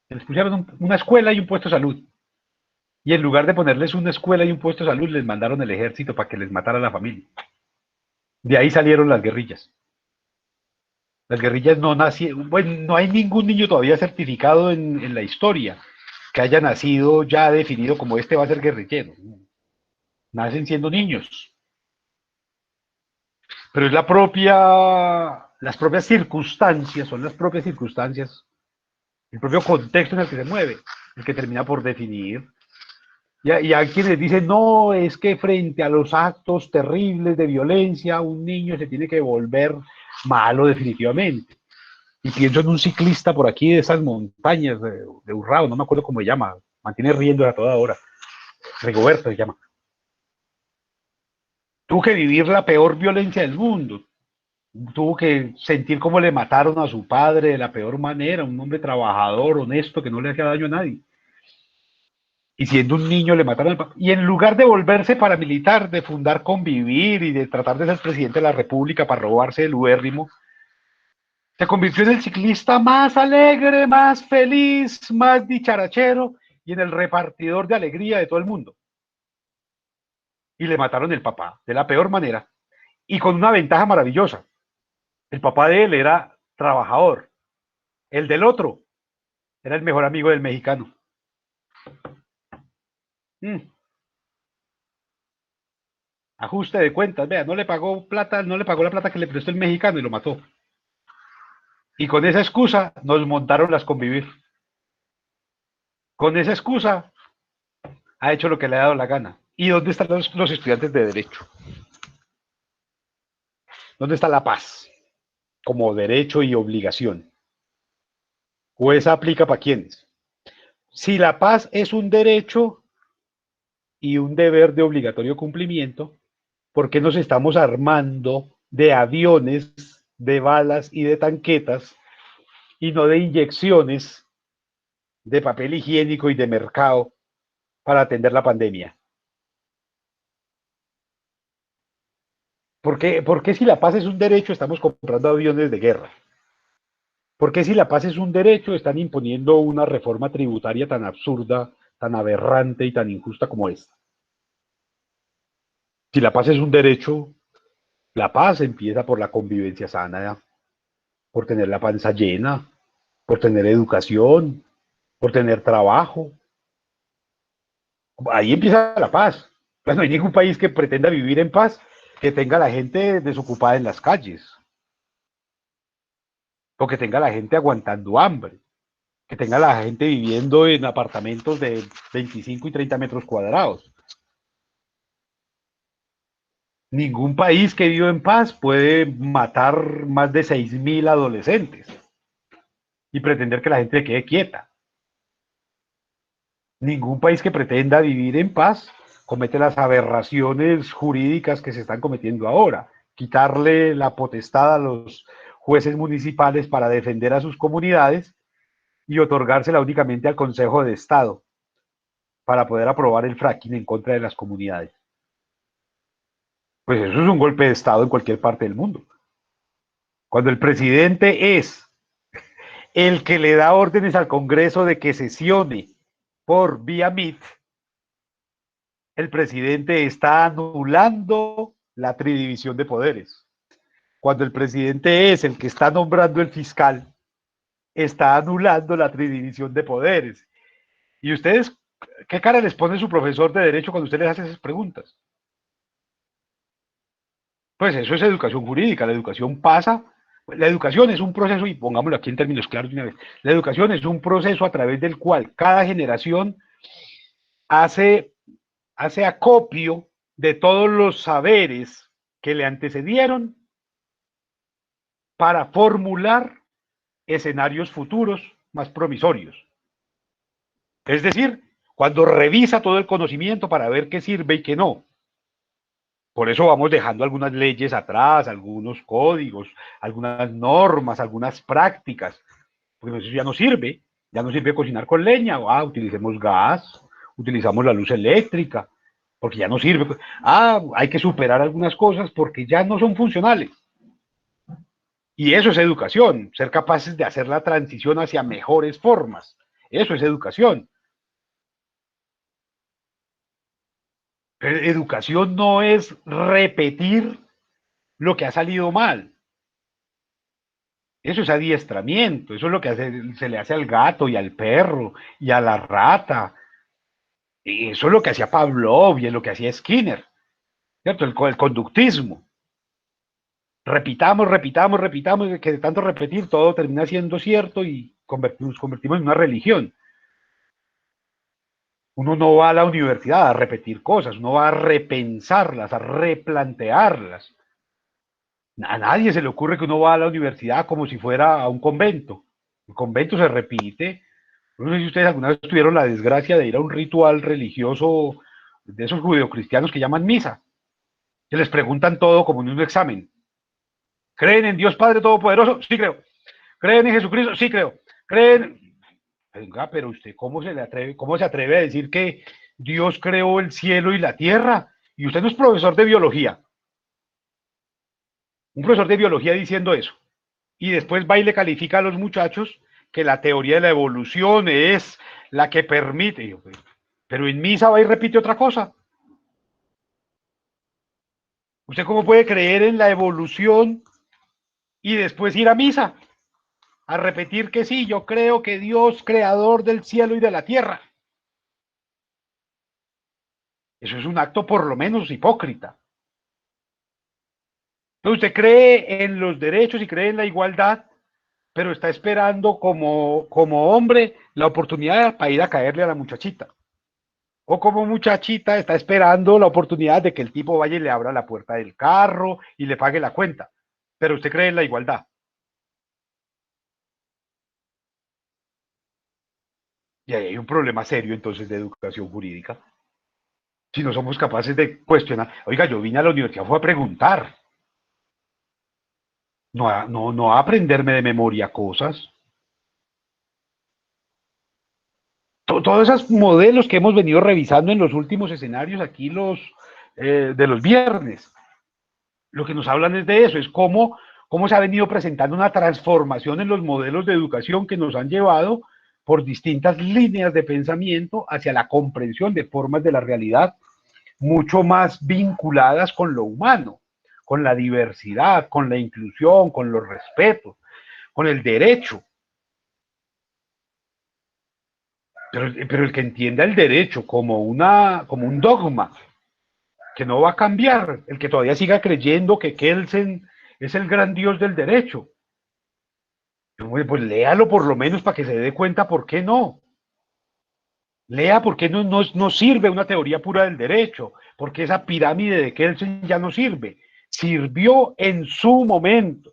que les pusieran una escuela y un puesto de salud. Y en lugar de ponerles una escuela y un puesto de salud, les mandaron el ejército para que les matara a la familia. De ahí salieron las guerrillas. Las guerrillas no nacieron, bueno, no hay ningún niño todavía certificado en la historia que haya nacido ya definido como este va a ser guerrillero. Nacen siendo niños. Pero es las propias circunstancias, son las propias circunstancias, el propio contexto en el que se mueve, el que termina por definir. Y hay quienes dicen, no, es que frente a los actos terribles de violencia, un niño se tiene que volver malo definitivamente. Y pienso en un ciclista por aquí de esas montañas de Urrao, no me acuerdo cómo se llama, mantiene riendo a toda hora. Rigoberto se llama. Tuvo que vivir la peor violencia del mundo. Tuvo que sentir cómo le mataron a su padre de la peor manera, un hombre trabajador, honesto, que no le hacía daño a nadie. Y siendo un niño le mataron al papá. Y en lugar de volverse paramilitar, de fundar Convivir y de tratar de ser presidente de la República para robarse el ubérrimo, se convirtió en el ciclista más alegre, más feliz, más dicharachero y en el repartidor de alegría de todo el mundo. Y le mataron el papá de la peor manera y con una ventaja maravillosa. El papá de él era trabajador. El del otro era el mejor amigo del mexicano. Ajuste de cuentas, vea, no le pagó la plata que le prestó el mexicano y lo mató. Y con esa excusa nos montaron las Convivir. Con esa excusa ha hecho lo que le ha dado la gana. ¿Y dónde están los estudiantes de Derecho? ¿Dónde está la paz como derecho y obligación? ¿O esa aplica para quiénes? Si la paz es un derecho y un deber de obligatorio cumplimiento, ¿por qué nos estamos armando de aviones, de balas y de tanquetas y no de inyecciones de papel higiénico y de mercado para atender la pandemia? ¿Por qué si la paz es un derecho estamos comprando aviones de guerra? ¿Por qué si la paz es un derecho están imponiendo una reforma tributaria tan absurda, tan aberrante y tan injusta como esta? Si la paz es un derecho, la paz empieza por la convivencia sana, por tener la panza llena, por tener educación, por tener trabajo. Ahí empieza la paz. Pues no hay ningún país que pretenda vivir en paz que tenga a la gente desocupada en las calles, o que tenga a la gente aguantando hambre, que tenga a la gente viviendo en apartamentos de 25 y 30 metros cuadrados. Ningún país que vive en paz puede matar más de 6.000 adolescentes y pretender que la gente se quede quieta. Ningún país que pretenda vivir en paz comete las aberraciones jurídicas que se están cometiendo ahora. Quitarle la potestad a los jueces municipales para defender a sus comunidades y otorgársela únicamente al Consejo de Estado para poder aprobar el fracking en contra de las comunidades. Pues eso es un golpe de Estado en cualquier parte del mundo. Cuando el presidente es el que le da órdenes al Congreso de que sesione por vía Meet, el presidente está anulando la tridivisión de poderes. Cuando el presidente es el que está nombrando el fiscal, está anulando la tridivisión de poderes. ¿Y ustedes qué cara les pone su profesor de Derecho cuando usted les hace esas preguntas? Pues eso es educación jurídica. La educación pasa La educación es un proceso, y pongámoslo aquí en términos claros de una vez, la educación es un proceso a través del cual cada generación hace acopio de todos los saberes que le antecedieron para formular escenarios futuros más promisorios. Es decir, cuando revisa todo el conocimiento para ver qué sirve y qué no. Por eso vamos dejando algunas leyes atrás, algunos códigos, algunas normas, algunas prácticas, porque eso ya no sirve cocinar con leña, utilicemos gas, utilizamos la luz eléctrica, porque ya no sirve. Hay que superar algunas cosas porque ya no son funcionales. Y eso es educación, ser capaces de hacer la transición hacia mejores formas. Eso es educación. Pero educación no es repetir lo que ha salido mal. Eso es adiestramiento, eso es lo que se le hace al gato y al perro y a la rata. Y eso es lo que hacía Pavlov y es lo que hacía Skinner, ¿cierto? El conductismo. Repitamos, repitamos, repitamos, que de tanto repetir todo termina siendo cierto y nos convertimos en una religión. Uno no va a la universidad a repetir cosas, uno va a repensarlas, a replantearlas. A nadie se le ocurre que uno va a la universidad como si fuera a un convento. El convento se repite. No sé si ustedes alguna vez tuvieron la desgracia de ir a un ritual religioso de esos judeocristianos que llaman misa, que les preguntan todo como en un examen. ¿Creen en Dios Padre Todopoderoso? Sí creo. ¿Creen en Jesucristo? Sí creo. ¿Creen? Venga, pero usted cómo se atreve a decir que Dios creó el cielo y la tierra? Y usted no es profesor de biología. Un profesor de biología diciendo eso. Y después va y le califica a los muchachos que la teoría de la evolución es la que permite. Pero en misa va y repite otra cosa. ¿Usted cómo puede creer en la evolución y después ir a misa? A repetir que sí, yo creo que Dios, creador del cielo y de la tierra. Eso es un acto por lo menos hipócrita. Entonces usted cree en los derechos y cree en la igualdad, pero está esperando como hombre la oportunidad para ir a caerle a la muchachita. O como muchachita está esperando la oportunidad de que el tipo vaya y le abra la puerta del carro y le pague la cuenta. Pero usted cree en la igualdad. Y ahí hay un problema serio entonces de educación jurídica. Si no somos capaces de cuestionar, oiga, yo vine a la universidad fue a preguntar, no a aprenderme de memoria cosas. Todos esos modelos que hemos venido revisando en los últimos escenarios aquí de los viernes, lo que nos hablan es de eso, es cómo se ha venido presentando una transformación en los modelos de educación que nos han llevado por distintas líneas de pensamiento hacia la comprensión de formas de la realidad mucho más vinculadas con lo humano, con la diversidad, con la inclusión, con los respetos, con el derecho. Pero el que entienda el derecho como un dogma que no va a cambiar, el que todavía siga creyendo que Kelsen es el gran dios del derecho, pues léalo por lo menos para que se dé cuenta por qué no. Lea por qué no sirve una teoría pura del derecho, porque esa pirámide de Kelsen ya no sirve. Sirvió en su momento.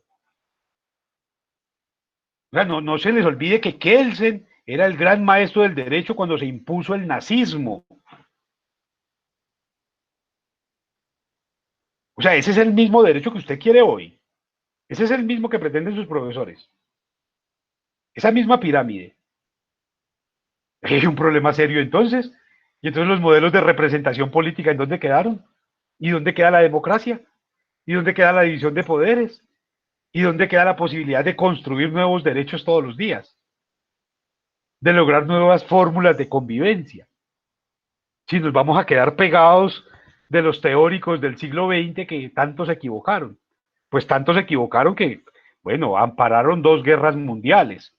O sea, no se les olvide que Kelsen era el gran maestro del derecho cuando se impuso el nazismo. O sea, ese es el mismo derecho que usted quiere hoy. Ese es el mismo que pretenden sus profesores. Esa misma pirámide. Hay un problema serio entonces. Y entonces los modelos de representación política, ¿en dónde quedaron? ¿Y dónde queda la democracia? ¿Y dónde queda la división de poderes? ¿Y dónde queda la posibilidad de construir nuevos derechos todos los días? De lograr nuevas fórmulas de convivencia. Si nos vamos a quedar pegados de los teóricos del siglo XX que tanto se equivocaron. Pues tanto se equivocaron que, bueno, ampararon 2 guerras mundiales.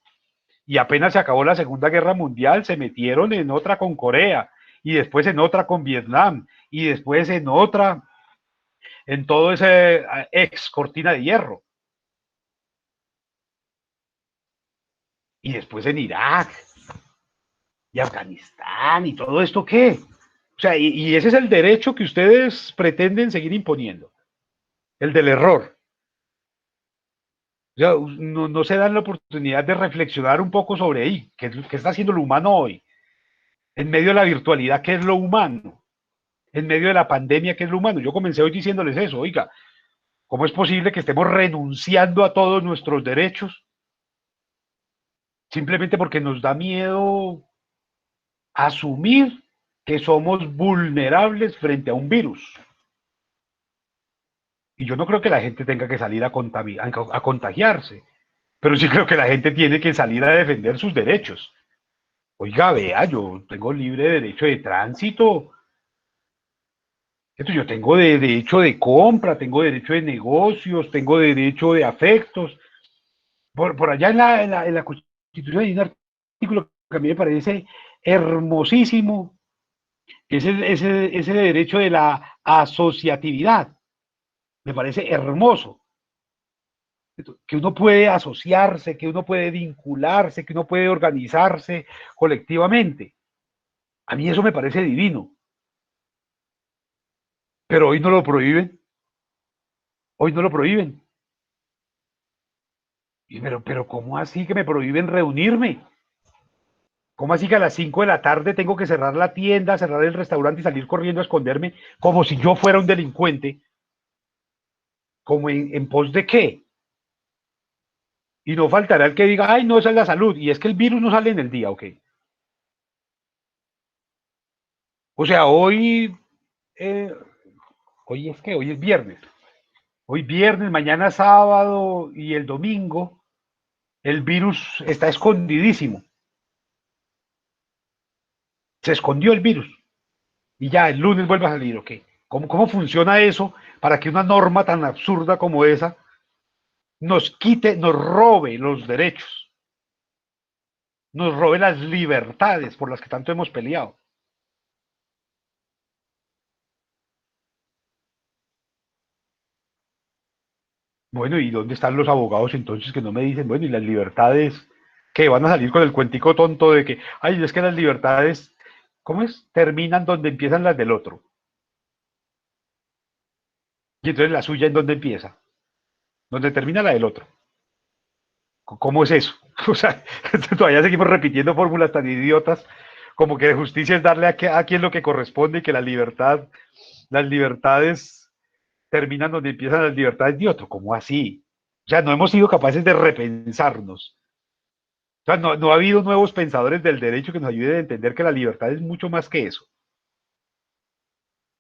Y apenas se acabó la Segunda Guerra Mundial, se metieron en otra con Corea, y después en otra con Vietnam, y después en otra, en todo ese ex cortina de hierro. y después en Irak, y Afganistán, y todo esto, ¿qué? O sea, y ese es el derecho que ustedes pretenden seguir imponiendo, el del error. O sea, no se dan la oportunidad de reflexionar un poco sobre ahí, qué está haciendo lo humano hoy, en medio de la virtualidad, qué es lo humano, en medio de la pandemia, qué es lo humano. Yo comencé hoy diciéndoles eso, oiga, ¿cómo es posible que estemos renunciando a todos nuestros derechos simplemente porque nos da miedo asumir que somos vulnerables frente a un virus? Y yo no creo que la gente tenga que salir a contagiarse, pero sí creo que la gente tiene que salir a defender sus derechos. Oiga, vea, yo tengo libre derecho de tránsito, yo tengo derecho de compra, tengo derecho de negocios, tengo derecho de afectos. Por allá en la Constitución hay un artículo que a mí me parece hermosísimo, que es ese derecho de la asociatividad. Me parece hermoso, que uno puede asociarse, que uno puede vincularse, que uno puede organizarse colectivamente. A mí eso me parece divino, pero hoy no lo prohíben, hoy no lo prohíben. Pero ¿cómo así que me prohíben reunirme? ¿Cómo así que a las 5 de la tarde tengo que cerrar la tienda, cerrar el restaurante y salir corriendo a esconderme como si yo fuera un delincuente? ¿Como en pos de qué? Y no faltará el que diga, ay, no, esa es la salud. Y es que el virus no sale en el día, ¿ok? O sea, eh, hoy es viernes. Hoy viernes, mañana sábado y el domingo, el virus está escondidísimo. Se escondió el virus. Y ya el lunes vuelve a salir, ¿ok? ¿Cómo funciona eso para que una norma tan absurda como esa nos quite, nos robe los derechos, nos robe las libertades por las que tanto hemos peleado? Bueno, ¿y dónde están los abogados entonces que no me dicen, bueno, y las libertades, que van a salir con el cuentico tonto de que, ay, es que las libertades, ¿cómo es? Terminan donde empiezan las del otro. Y entonces la suya en dónde empieza, donde termina la del otro. ¿Cómo es eso? O sea, todavía seguimos repitiendo fórmulas tan idiotas como que justicia es darle a quien lo que corresponde y que las libertades terminan donde empiezan las libertades de otro. ¿Cómo así? O sea, no hemos sido capaces de repensarnos. O sea, no ha habido nuevos pensadores del derecho que nos ayuden a entender que la libertad es mucho más que eso.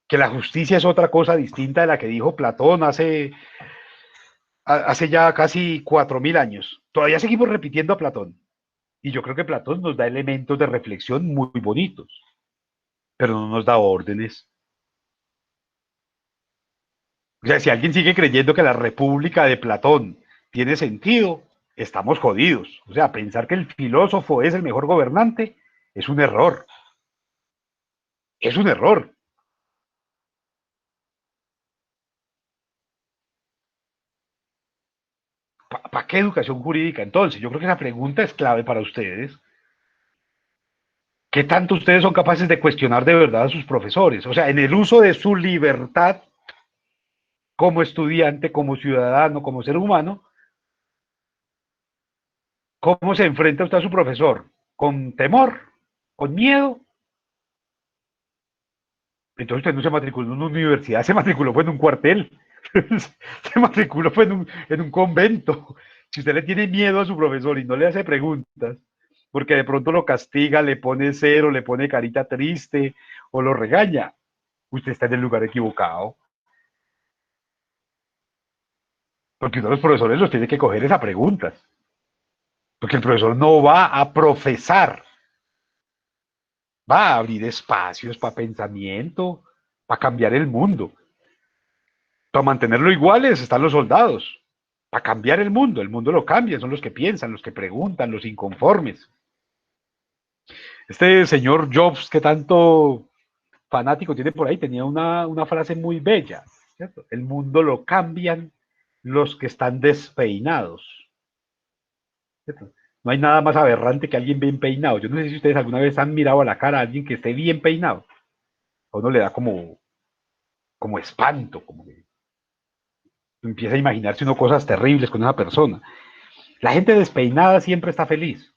Que la justicia es otra cosa distinta de la que dijo Platón hace ya casi 4000 años. Todavía seguimos repitiendo a Platón. Y yo creo que Platón nos da elementos de reflexión muy bonitos, pero no nos da órdenes. O sea, si alguien sigue creyendo que la República de Platón tiene sentido, estamos jodidos. O sea, pensar que el filósofo es el mejor gobernante es un error. Es un error. ¿Para qué educación jurídica entonces? Yo creo que esa pregunta es clave para ustedes. ¿Qué tanto ustedes son capaces de cuestionar de verdad a sus profesores? O sea, en el uso de su libertad como estudiante, como ciudadano, como ser humano, ¿cómo se enfrenta usted a su profesor? ¿Con temor? ¿Con miedo? Entonces usted no se matriculó en una universidad, se matriculó fue en un cuartel, se matriculó fue en un convento. Si usted le tiene miedo a su profesor y no le hace preguntas, porque de pronto lo castiga, le pone cero, le pone carita triste o lo regaña, usted está en el lugar equivocado. Porque uno de los profesores los tiene que coger esa preguntas. Porque el profesor no va a profesar, va a abrir espacios para pensamiento, para cambiar el mundo. Para mantenerlo iguales están los soldados. Para cambiar el mundo lo cambia, son los que piensan, los que preguntan, los inconformes. Este señor Jobs, que tanto fanático tiene por ahí, tenía una frase muy bella, ¿cierto? El mundo lo cambian los que están despeinados, ¿cierto? No hay nada más aberrante que alguien bien peinado. Yo no sé si ustedes alguna vez han mirado a la cara a alguien que esté bien peinado. A uno le da como espanto, como que empieza a imaginarse uno cosas terribles con esa persona. La gente despeinada siempre está feliz.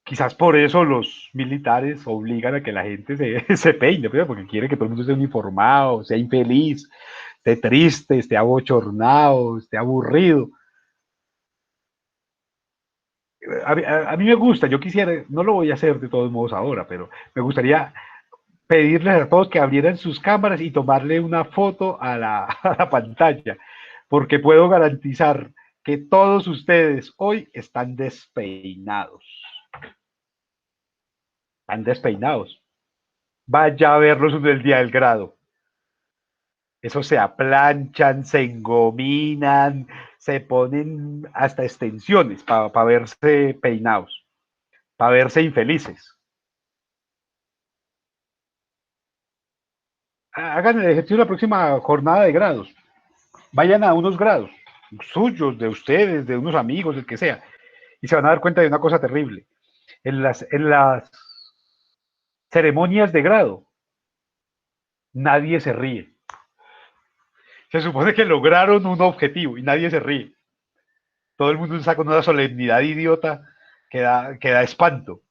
Quizás por eso los militares obligan a que la gente se peine, porque quiere que todo el mundo esté uniformado, sea infeliz, esté triste, esté abochornado, esté aburrido. A mí me gusta, yo quisiera, no lo voy a hacer de todos modos ahora, pero me gustaría pedirles a todos que abrieran sus cámaras y tomarle una foto a a la pantalla, porque puedo garantizar que todos ustedes hoy están despeinados. Están despeinados. Vaya a verlos en el día del grado. Eso se aplanchan, se engominan, se ponen hasta extensiones para verse peinados, para verse infelices. Hagan el ejercicio la próxima jornada de grados. Vayan a unos grados suyos, de ustedes, de unos amigos, el que sea, y se van a dar cuenta de una cosa terrible. En las ceremonias de grado, nadie se ríe. Se supone que lograron un objetivo y nadie se ríe. Todo el mundo saca una solemnidad idiota que da espanto.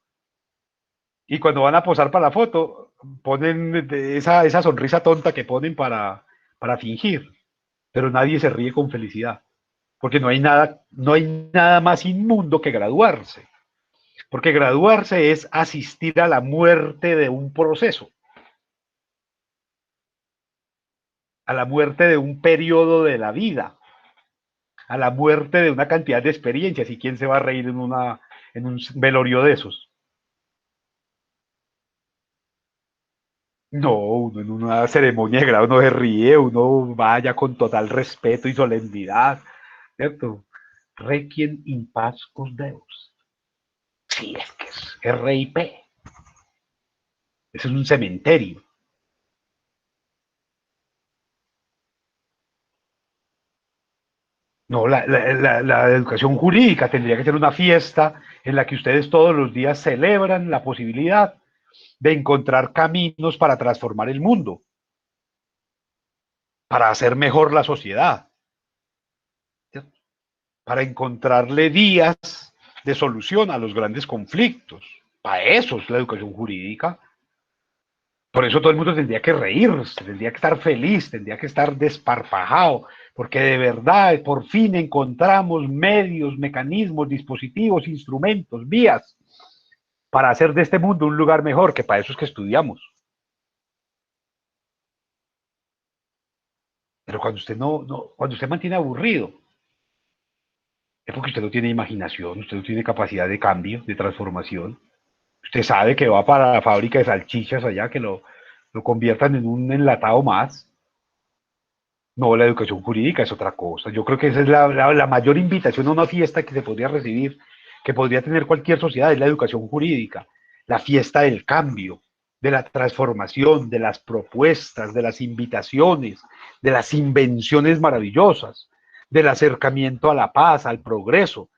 Y cuando van a posar para la foto, ponen esa sonrisa tonta que ponen para fingir. Pero nadie se ríe con felicidad. Porque no hay nada más inmundo que graduarse. Porque graduarse es asistir a la muerte de un proceso, a la muerte de un periodo de la vida, a la muerte de una cantidad de experiencias. ¿Y quién se va a reír en un velorio de esos? No, uno en una ceremonia de grado no se ríe, uno vaya con total respeto y solemnidad, ¿cierto? Requiem in Pacus Deus. Sí, es que es RIP. Eso es un cementerio. No, la educación jurídica tendría que ser una fiesta en la que ustedes todos los días celebran la posibilidad de encontrar caminos para transformar el mundo, para hacer mejor la sociedad, ¿cierto? Para encontrarle vías de solución a los grandes conflictos. Para eso es la educación jurídica. Por eso todo el mundo tendría que reírse, tendría que estar feliz, tendría que estar desparpajado, porque de verdad por fin encontramos medios, mecanismos, dispositivos, instrumentos, vías para hacer de este mundo un lugar mejor, que para eso es que estudiamos. Pero cuando usted cuando usted mantiene aburrido, es porque usted no tiene imaginación, usted no tiene capacidad de cambio, de transformación. Usted sabe que va para la fábrica de salchichas allá, que lo conviertan en un enlatado más. No, la educación jurídica es otra cosa. Yo creo que esa es la mayor invitación a una fiesta que se podría recibir, que podría tener cualquier sociedad, es la educación jurídica. La fiesta del cambio, de la transformación, de las propuestas, de las invitaciones, de las invenciones maravillosas, del acercamiento a la paz, al progreso,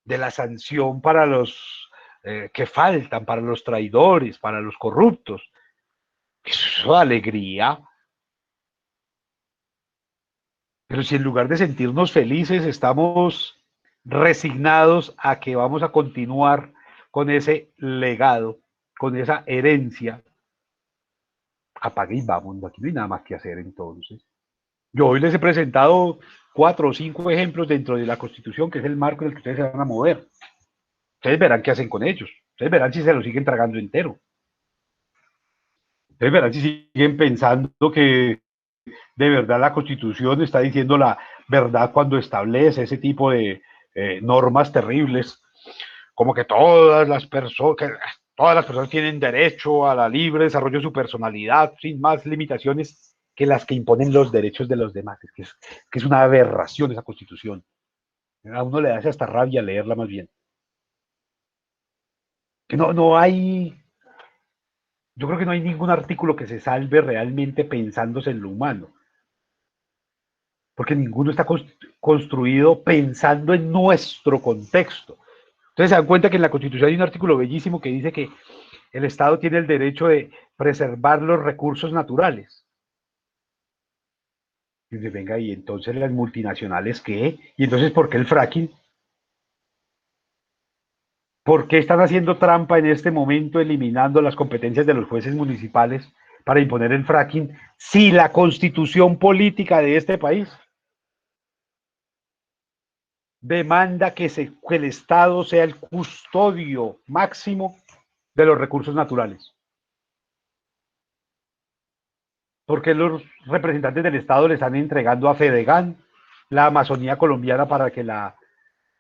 de la sanción para los que faltan, para los traidores, para los corruptos. Eso es alegría. Pero si en lugar de sentirnos felices estamos resignados a que vamos a continuar con ese legado, con esa herencia, apague y vamos, aquí no hay nada más que hacer entonces. Yo hoy les he presentado 4 o 5 ejemplos dentro de la Constitución, que es el marco en el que ustedes se van a mover. Ustedes verán qué hacen con ellos. Ustedes verán si se lo siguen tragando entero. Ustedes verán si siguen pensando que de verdad la Constitución está diciendo la verdad cuando establece ese tipo de normas terribles, como que todas las personas tienen derecho a la libre desarrollo de su personalidad, sin más limitaciones que las que imponen los derechos de los demás. Que es una aberración esa Constitución. A uno le hace hasta rabia leerla más bien. Que no hay, yo creo que no hay ningún artículo que se salve realmente pensándose en lo humano. porque ninguno está construido pensando en nuestro contexto. Entonces se dan cuenta que en la Constitución hay un artículo bellísimo que dice que el Estado tiene el derecho de preservar los recursos naturales. Y dice, venga, y entonces las multinacionales, ¿qué? Y entonces, ¿por qué el fracking? ¿Por qué están haciendo trampa en este momento eliminando las competencias de los jueces municipales para imponer el fracking si la constitución política de este país demanda que el Estado sea el custodio máximo de los recursos naturales? Porque los representantes del Estado le están entregando a Fedegan la Amazonía colombiana para que la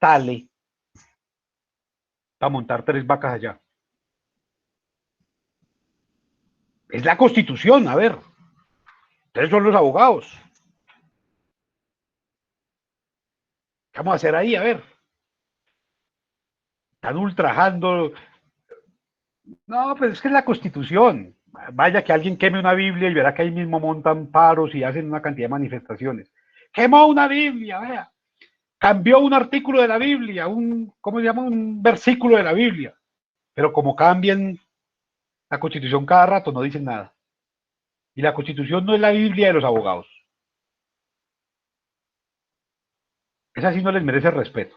tale, para montar 3 vacas allá. Es la Constitución, a ver. Ustedes son los abogados. ¿Qué vamos a hacer ahí? A ver. Están ultrajando. No, pues es que es la Constitución. Vaya que alguien queme una Biblia y verá que ahí mismo montan paros y hacen una cantidad de manifestaciones. Quemó una Biblia, vea. Cambió un artículo de la Biblia, ¿cómo se llama? Un versículo de la Biblia. Pero como cambian la Constitución cada rato, no dicen nada. Y la Constitución no es la Biblia de los abogados. Esa sí no les merece respeto.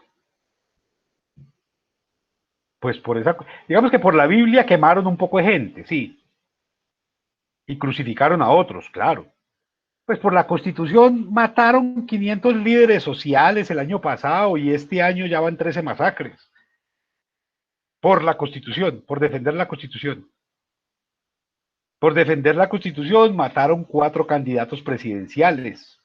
Pues por esa, digamos que por la Biblia quemaron un poco de gente, sí. Y crucificaron a otros, claro. Pues por la Constitución mataron 500 líderes sociales el año pasado y este año ya van 13 masacres. Por la Constitución, por defender la Constitución. Por defender la Constitución mataron 4 candidatos presidenciales.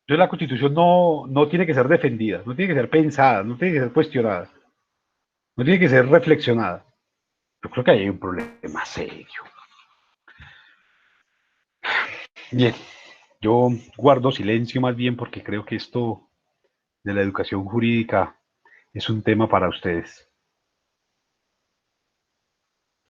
Entonces la Constitución no tiene que ser defendida, no tiene que ser pensada, no tiene que ser cuestionada, no tiene que ser reflexionada. Yo creo que ahí hay un problema serio. Bien, yo guardo silencio más bien porque creo que esto de la educación jurídica es un tema para ustedes.